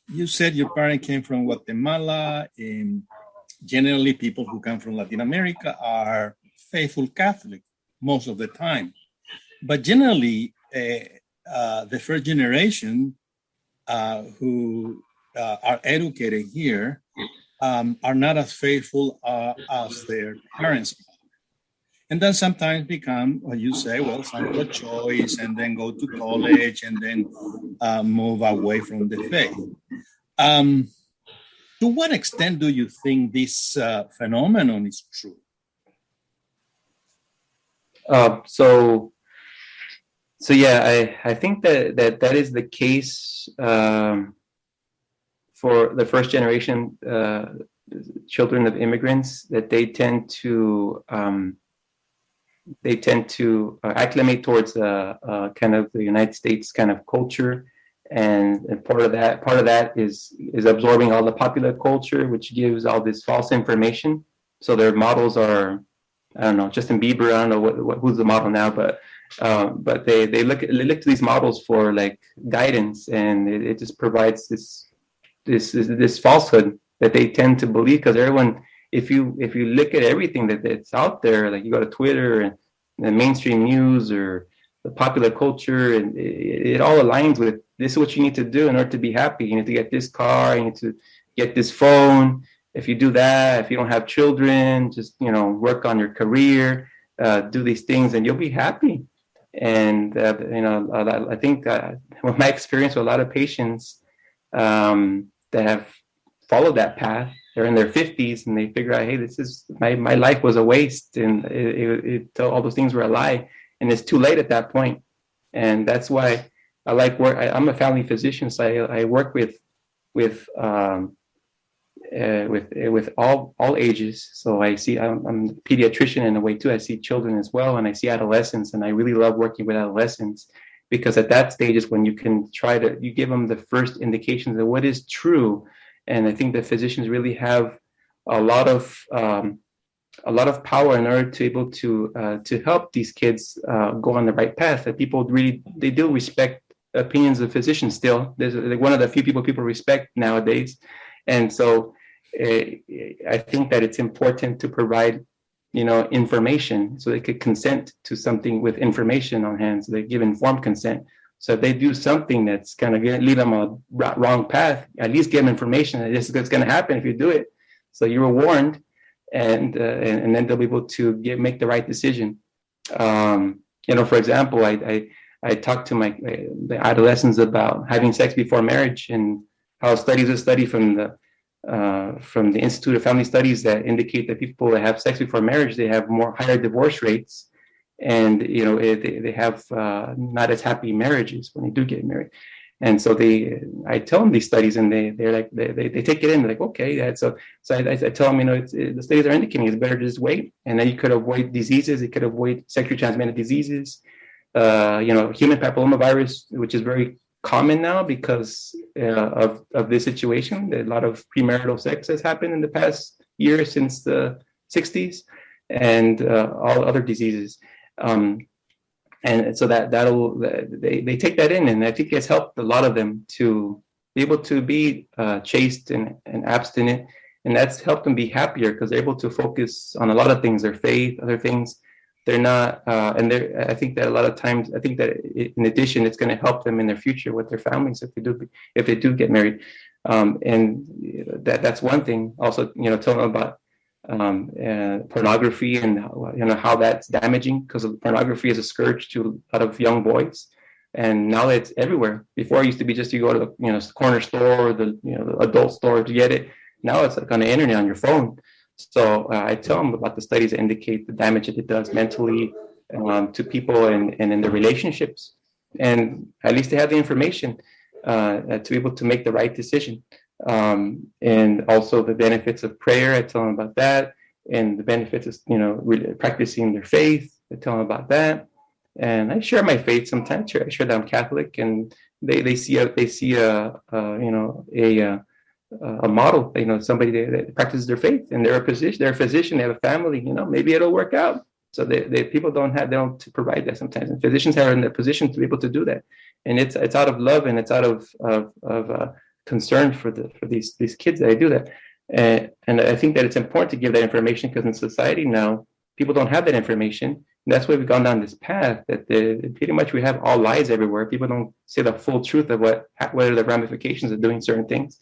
You said your parents came from Guatemala, and generally people who come from Latin America are faithful Catholic most of the time. But generally, the first generation who are educated here are not as faithful as their parents are. And then sometimes become, what you say, some pro-choice, and then go to college, and then move away from the faith. To what extent do you think this phenomenon is true? So yeah, I think that is the case for the first generation children of immigrants, that they tend to acclimate towards kind of the United States kind of culture, and part of that is absorbing all the popular culture, which gives all this false information. So their models are, I don't know, Justin Bieber. I don't know who's the model now, but they look to these models for like guidance, and it just provides this falsehood that they tend to believe, because everyone. If you look at everything that's out there, like you go to Twitter and the mainstream news or the popular culture, and it all aligns with, this is what you need to do in order to be happy. You need to get this car, you need to get this phone. If you do that, if you don't have children, just work on your career, do these things, and you'll be happy. And I think with my experience with a lot of patients that have followed that path, they're in their 50s and they figure out, hey, this is my life was a waste, and all those things were a lie, and it's too late at that point. And that's why I like work. I'm a family physician, so I work with all ages. So I'm a pediatrician in a way too. I see children as well, and I see adolescents, and I really love working with adolescents, because at that stage is when you can you give them the first indications of what is true. And I think that physicians really have a lot of power in order to be able to help these kids go on the right path. That people they do respect opinions of physicians still. There's one of the few people respect nowadays, and so I think that it's important to provide information, so they could consent to something with information on hand, so they give informed consent. So if they do something that's kind of lead them a wrong path, at least give them information that this is what's going to happen if you do it. So you were warned, and then they'll be able to make the right decision. For example, I talked to the adolescents about having sex before marriage, and how studies are studied from the Institute of Family Studies that indicate that people that have sex before marriage, they have higher divorce rates. And they have not as happy marriages when they do get married, and so I tell them these studies, and they're like they take it in. They're like, okay, so I tell them, the studies are indicating it's better to just wait, and then you could avoid diseases. You could avoid sexually transmitted diseases, human papillomavirus, which is very common now because of this situation. A lot of premarital sex has happened in the past year since 60s, and all other diseases. And so they take that in, and I think it's helped a lot of them to be able to be chaste and abstinent, and that's helped them be happier because they're able to focus on a lot of things, their faith, other things. They're not, I think that a lot of times, I think that in addition, it's going to help them in their future with their families if they do get married, and that's one thing. Also, tell them about pornography and how that's damaging, because pornography is a scourge to a lot of young boys, and now it's everywhere. Before it used to be just you go to the corner store or the adult store to get it. Now it's like on the internet on your phone. So I tell them about the studies that indicate the damage that it does mentally to people and in their relationships. And at least they have the information to be able to make the right decision. And also the benefits of prayer, I tell them about that. And the benefits of, really practicing their faith, I tell them about that. And I share my faith sometimes. I share that I'm Catholic, and they see a model, somebody that practices their faith, and they're a physician, they have a family, maybe it'll work out. So people they don't provide that sometimes, and physicians are in the position to be able to do that, and it's out of love, and it's out of concern for these kids that I do that, and I think that it's important to give that information, because in society now people don't have that information, and that's why we've gone down this path that pretty much we have all lies everywhere. People don't say the full truth of what are the ramifications of doing certain things.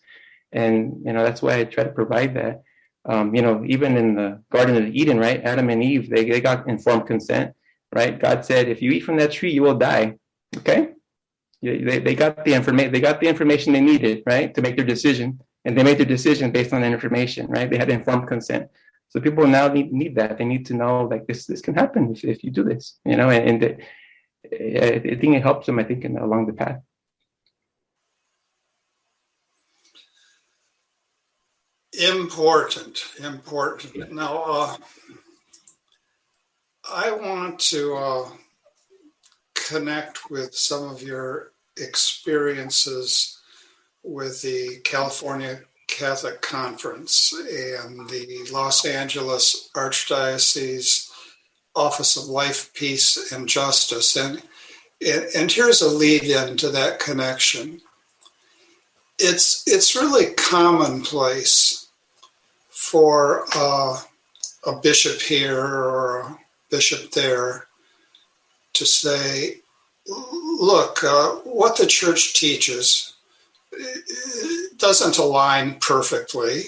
And, that's why I try to provide that. Even in the Garden of Eden, right? Adam and Eve, they got informed consent, right? God said, if you eat from that tree, you will die. Okay? They got the information they needed, right? To make their decision. And they made their decision based on that information, right? They had informed consent. So people now need that. They need to know, like, this can happen if you do this, and I think it helps them, I think, along the path. Important. Now, I want to connect with some of your experiences with the California Catholic Conference and the Los Angeles Archdiocese Office of Life, Peace, and Justice. And here's a lead-in to that connection. It's really commonplace for a bishop here or a bishop there to say, look, what the church teaches doesn't align perfectly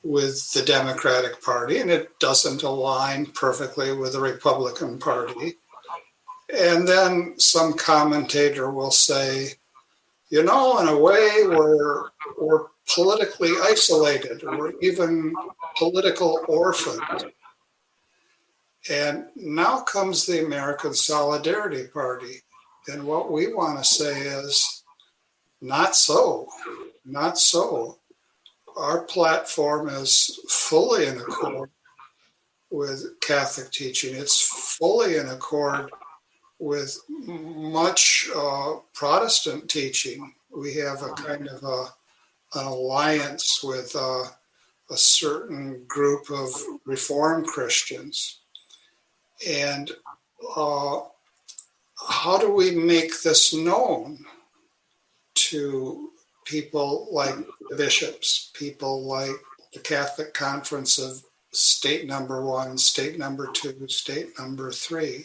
with the Democratic Party, and it doesn't align perfectly with the Republican Party. And then some commentator will say, in a way, we're politically isolated, or even political orphans. And now comes the American Solidarity Party. And what we want to say is, not so. Our platform is fully in accord with Catholic teaching. It's fully in accord with much Protestant teaching. We have a kind of an alliance with a certain group of Reformed Christians. And how do we make this known to people like the bishops, people like the Catholic Conference of State Number 1, State Number 2, State Number 3?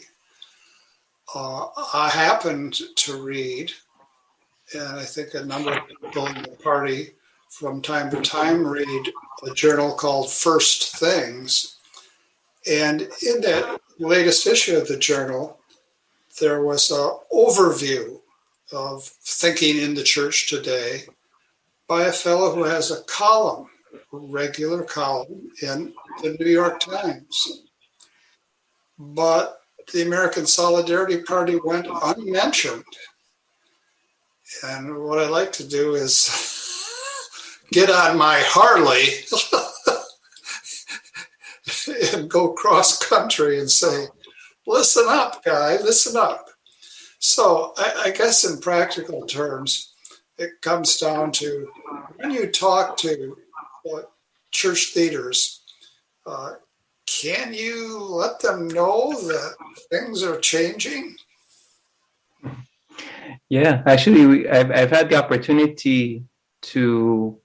I happened to read, and I think a number of people in the party from time to time read a journal called First Things. And in that latest issue of the journal, there was an overview of thinking in the church today by a fellow who has a column, a regular column in the New York Times. But the American Solidarity Party went unmentioned. And what I like to do is get on my Harley and go cross country and say, listen up, guy, listen up. So I guess in practical terms, it comes down to when you talk to church leaders, can you let them know that things are changing? Yeah, actually, I've had the opportunity to,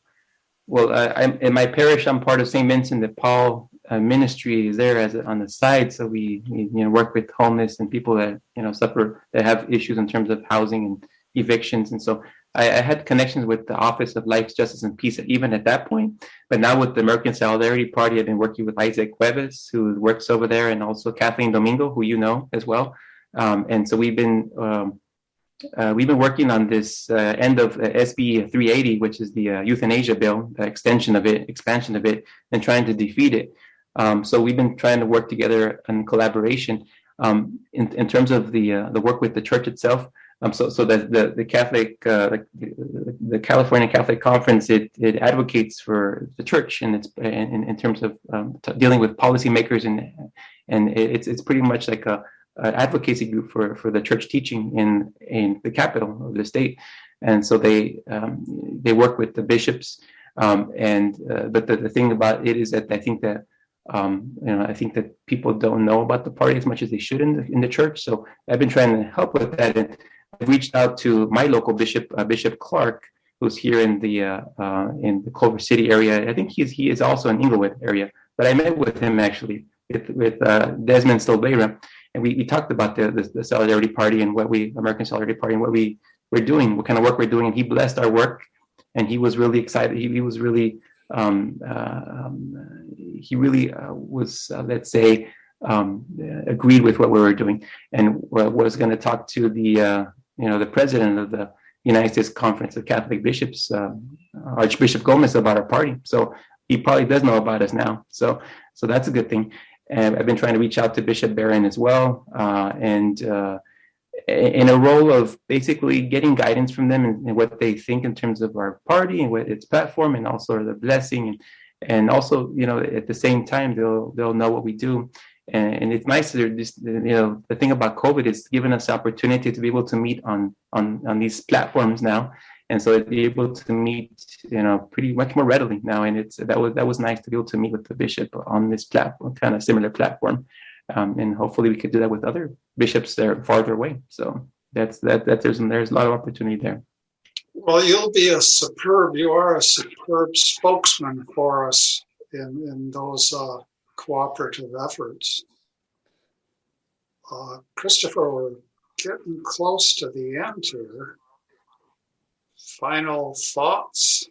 well, I'm in my parish. I'm part of St. Vincent de Paul ministry is there as on the side. So we work with homeless and people that suffer, that have issues in terms of housing and evictions. And so I had connections with the Office of Life, Justice, and Peace even at that point. But now with the American Solidarity Party, I've been working with Isaac Cuevas, who works over there, and also Kathleen Domingo, who you know as well. And so we've been working on this end of SB 380, which is the euthanasia bill, the expansion of it, and trying to defeat it. So we've been trying to work together in collaboration in terms of the work with the church itself. So that the Catholic, the California Catholic Conference, it advocates for the church, and it's in terms of dealing with policymakers, and it's pretty much like a advocacy group for the church teaching in the capital of the state. And so they work with the bishops, but the thing about it is that I think that I think that people don't know about the party as much as they should in the church. So I've been trying to help with that, and I've reached out to my local bishop, Bishop Clark, who's here in the Culver City area. I think he is also in Inglewood area, but I met with him actually with Desmond Silveira. And we talked about the Solidarity Party and American Solidarity Party, and what we're doing, what kind of work we're doing. And he blessed our work, and he was really excited. He was really, let's say, agreed with what we were doing, and was going to talk to the president of the United States Conference of Catholic Bishops, Archbishop Gomez, about our party. So he probably does know about us now. So that's a good thing. And I've been trying to reach out to Bishop Barron as well, and in a role of basically getting guidance from them and what they think in terms of our party and what its platform, and also the blessing, and also at the same time they'll know what we do. And it's nice that the thing about COVID is giving us the opportunity to be able to meet on these platforms now. And so be able to meet, pretty much more readily now, and that was nice to be able to meet with the bishop on this platform, kind of similar platform, and hopefully we could do that with other bishops that are farther away. So there's a lot of opportunity there. Well, you are a superb spokesman for us in those cooperative efforts. Christopher, we're getting close to the end here. Final thoughts?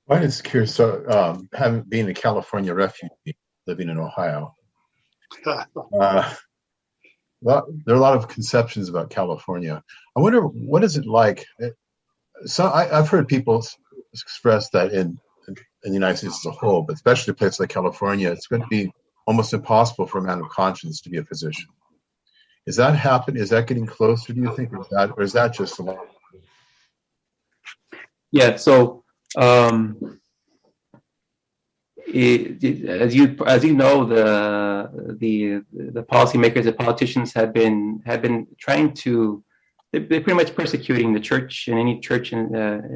I'm just curious. So, having been a California refugee living in Ohio, there are a lot of conceptions about California. I wonder, what is it like? So I've heard people express that in the United States as a whole, but especially a place like California, it's going to be almost impossible for a man of conscience to be a physician. Is that happening? Is that getting closer, do you think, or is that just a lot? Yeah, so as you know, the policymakers, the politicians have been trying to, they're pretty much persecuting the church and any church and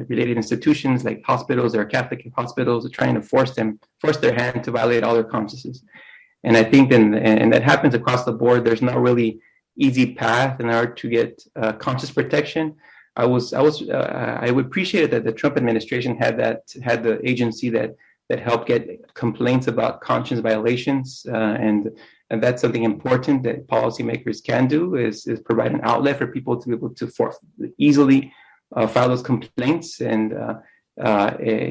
related institutions like hospitals or Catholic hospitals, are trying to force their hand to violate all their consciences. And I think and that happens across the board. There's not really easy path in order to get conscience protection. I would appreciate it that the Trump administration had the agency that helped get complaints about conscience violations, and that's something important that policymakers can do is provide an outlet for people to be able to easily file those complaints and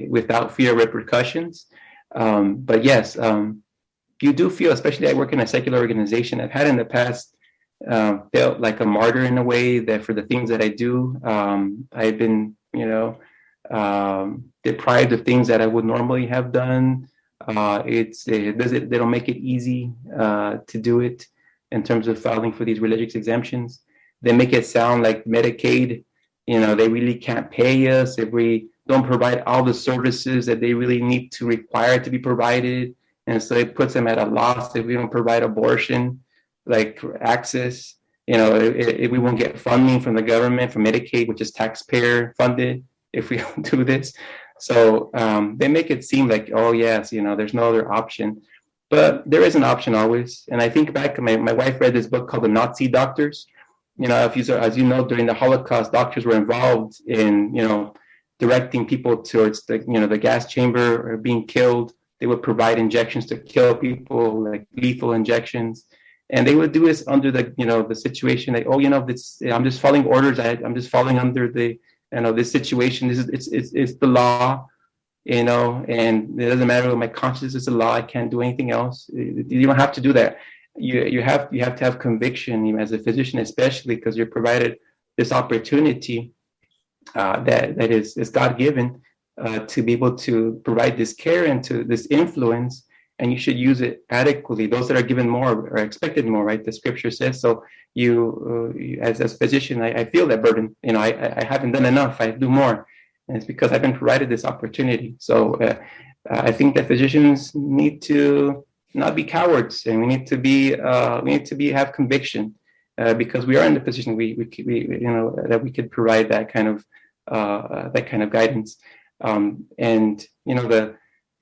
without fear of repercussions. But yes, you do feel, especially I work in a secular organization, I've had in the past felt like a martyr in a way, that for the things that I do, I've been, deprived of things that I would normally have done. They don't make it easy to do it in terms of filing for these religious exemptions. They make it sound like Medicaid, they really can't pay us if we don't provide all the services that they really need to require to be provided. And so it puts them at a loss if we don't provide abortion, like access. We won't get funding from the government, from Medicaid, which is taxpayer funded, if we don't do this. So they make it seem like, oh yes, there's no other option. but there is an option always. And I think back, my wife read this book called The Nazi Doctors. As you know, during the Holocaust, doctors were involved in, directing people towards the gas chamber or being killed. They would provide injections to kill people, like lethal injections. And they would do this under the situation that, I'm just following orders. I'm just falling under this situation. It's the law, and it doesn't matter what my conscience is the law. I can't do anything else. You don't have to do that. You have to have conviction as a physician, especially because you're provided this opportunity that is God-given to be able to provide this care and to this influence, and you should use it adequately. Those that are given more are expected more, right? The scripture says so. You as a physician, I feel that burden. I haven't done enough. I do more, and it's because I've been provided this opportunity. So I think that physicians need to not be cowards, and we need to have conviction, because we are in the position we that we could provide that kind of guidance.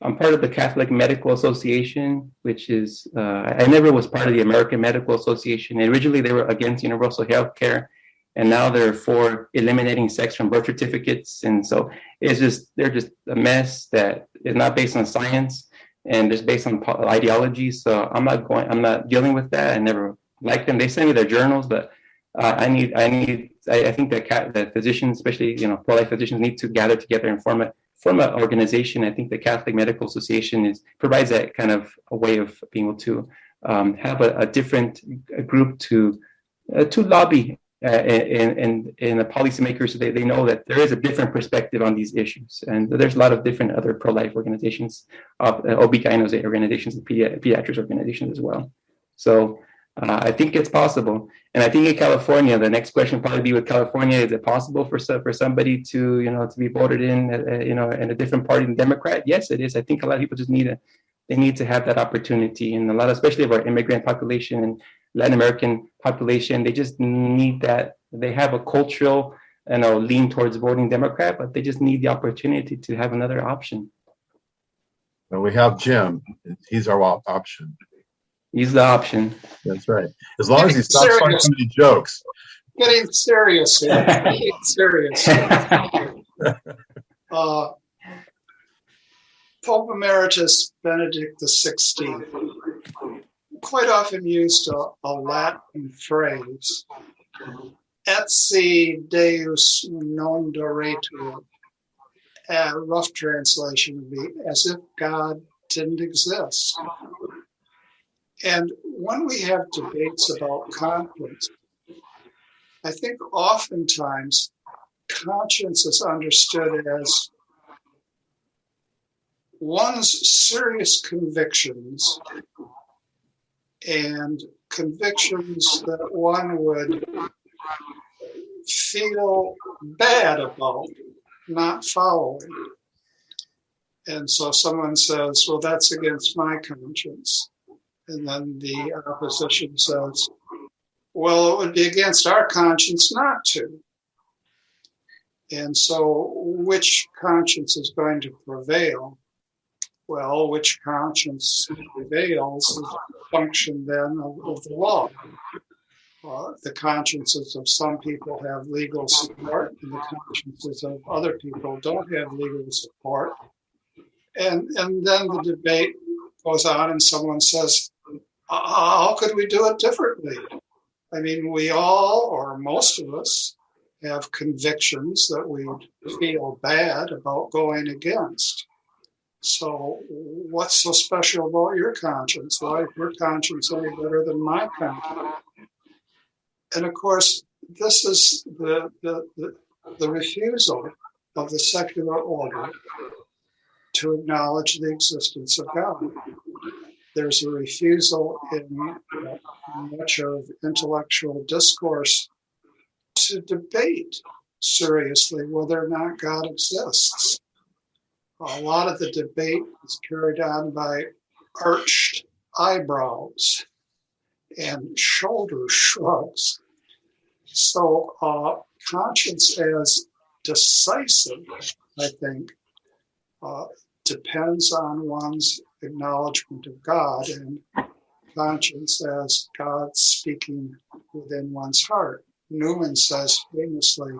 I'm part of the Catholic Medical Association, which is I never was part of the American Medical Association. Originally, they were against universal health care, and now they're for eliminating sex from birth certificates. And so they're just a mess that is not based on science and just based on ideology. So I'm not dealing with that. I never liked them. They send me their journals, but I think that physicians, especially pro-life physicians, need to gather together and form an organization. I think the Catholic Medical Association provides that kind of a way of being able to have a different group to lobby and the policymakers. They know that there is a different perspective on these issues, and there's a lot of different other pro-life organizations, OB/GYN organizations, and pediatrics organizations as well. So I think it's possible. And I think in California, the next question will probably be with California: is it possible for somebody to be voted in in a different party than Democrat? Yes, it is. I think a lot of people just need to have that opportunity, and a lot, especially of our immigrant population and Latin American population, they just need that. They have a cultural lean towards voting Democrat, but they just need the opportunity to have another option. Well, we have Jim. He's our option. He's the option. That's right. As long as he stops finding so many jokes. Getting serious here. Getting serious. Pope Emeritus Benedict XVI quite often used a Latin phrase, et si Deus non doretur. A rough translation would be, as if God didn't exist. And when we have debates about conscience, I think oftentimes conscience is understood as one's serious convictions and convictions that one would feel bad about not following. And so someone says, well, that's against my conscience. And then the opposition says, well, it would be against our conscience not to. And so which conscience is going to prevail? Well, which conscience prevails is a function then of the law. The consciences of some people have legal support, and the consciences of other people don't have legal support. And then the debate goes on, and someone says, how could we do it differently? I mean, we all, or most of us, have convictions that we feel bad about going against. So what's so special about your conscience? Why is your conscience any better than my conscience? And of course, this is the refusal of the secular order to acknowledge the existence of God. There's a refusal in much of intellectual discourse to debate seriously whether or not God exists. A lot of the debate is carried on by arched eyebrows and shoulder shrugs. So conscience as decisive, I think, depends on one's acknowledgement of God, and conscience as God speaking within one's heart. Newman says famously,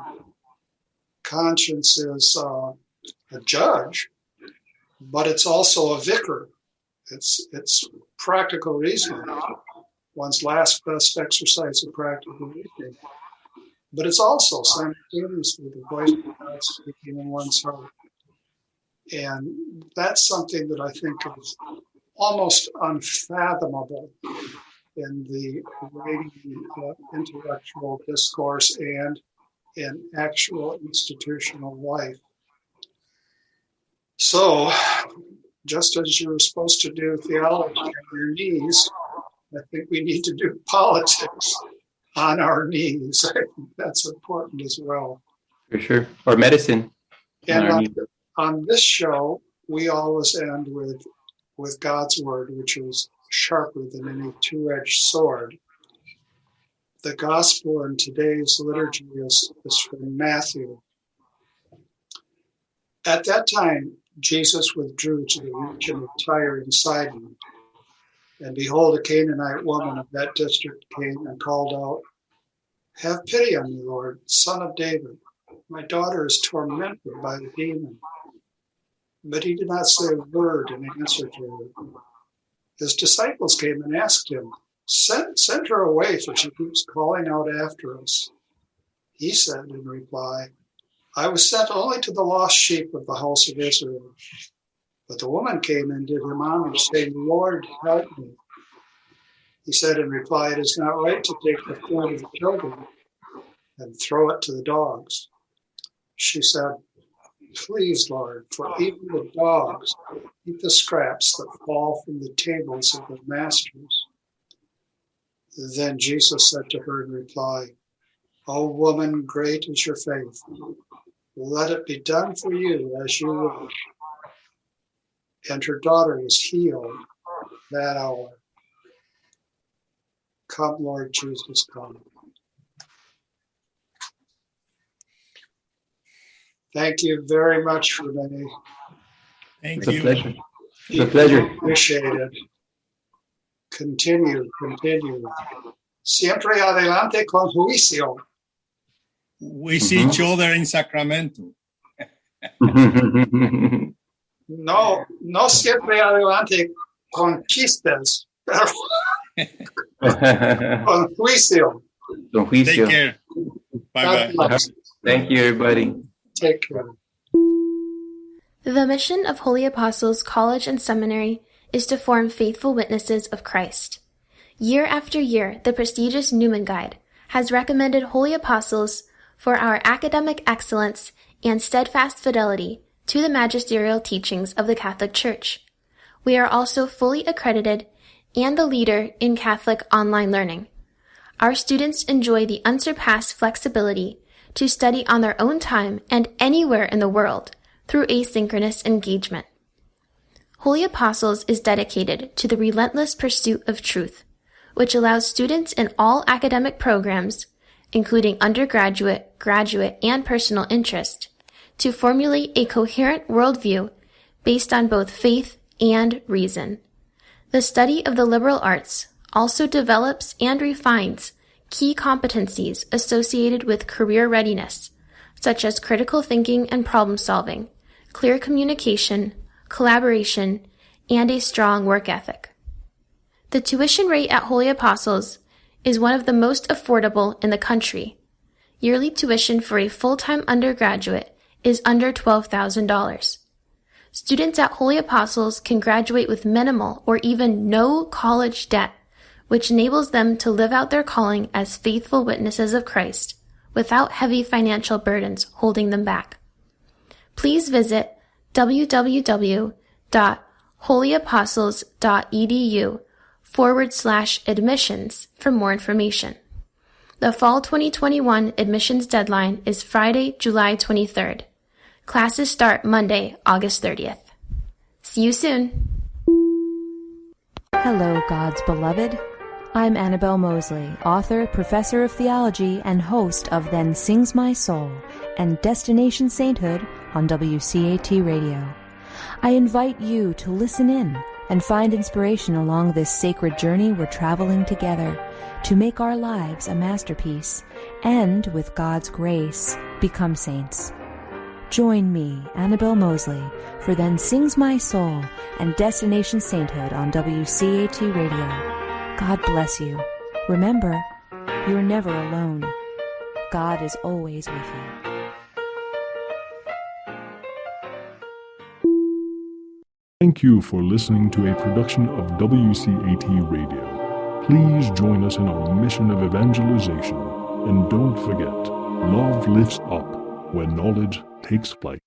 conscience is a judge, but it's also a vicar. It's practical reasoning, one's last best exercise of practical reasoning. But it's also simultaneously the voice of God speaking in one's heart. And that's something that I think is almost unfathomable in the waiting intellectual discourse and in actual institutional life. So, just as you're supposed to do theology on your knees, I think we need to do politics on our knees. I think that's important as well. For sure. Or medicine. And on this show, we always end with God's word, which is sharper than any two-edged sword. The gospel in today's liturgy is from Matthew. At that time, Jesus withdrew to the region of Tyre and Sidon. And behold, a Canaanite woman of that district came and called out, "Have pity on me, Lord, Son of David. My daughter is tormented by the demon." But he did not say a word in answer to her. His disciples came and asked him, Send her away, for she keeps calling out after us. He said in reply, "I was sent only to the lost sheep of the house of Israel." But the woman came and did him homage, saying, "Lord, help me." He said in reply, "It is not right to take the food of the children and throw it to the dogs." She said, "Please, Lord, for even the dogs eat the scraps that fall from the tables of their masters." Then Jesus said to her in reply, "O woman, great is your faith. Let it be done for you as you wish." And her daughter was healed that hour. Come, Lord Jesus, come. Thank you very much, Rene. Thank It's you. a pleasure. It's a pleasure. Appreciate it. Continue. Siempre adelante con juicio. We see each other in Sacramento. No siempre adelante con chistes, pero con juicio. Don Juicio. Take care. Bye-bye. Thank you, everybody. Take care. The mission of Holy Apostles College and Seminary is to form faithful witnesses of Christ. Year after year, the prestigious Newman Guide has recommended Holy Apostles for our academic excellence and steadfast fidelity to the magisterial teachings of the Catholic Church. We are also fully accredited and the leader in Catholic online learning. Our students enjoy the unsurpassed flexibility to study on their own time and anywhere in the world through asynchronous engagement. Holy Apostles is dedicated to the relentless pursuit of truth, which allows students in all academic programs, including undergraduate, graduate, and personal interest, to formulate a coherent worldview based on both faith and reason. The study of the liberal arts also develops and refines key competencies associated with career readiness, such as critical thinking and problem solving, clear communication, collaboration, and a strong work ethic. The tuition rate at Holy Apostles is one of the most affordable in the country. Yearly tuition for a full-time undergraduate is under $12,000. Students at Holy Apostles can graduate with minimal or even no college debt, which enables them to live out their calling as faithful witnesses of Christ without heavy financial burdens holding them back. Please visit www.holyapostles.edu/admissions for more information. The fall 2021 admissions deadline is Friday, July 23rd. Classes start Monday, August 30th. See you soon. Hello, God's beloved. I'm Annabelle Mosley, author, professor of theology, and host of Then Sings My Soul and Destination Sainthood on WCAT Radio. I invite you to listen in and find inspiration along this sacred journey we're traveling together to make our lives a masterpiece and, with God's grace, become saints. Join me, Annabelle Mosley, for Then Sings My Soul and Destination Sainthood on WCAT Radio. God bless you. Remember, you're never alone. God is always with you. Thank you for listening to a production of WCAT Radio. Please join us in our mission of evangelization. And don't forget, love lifts up when knowledge takes flight.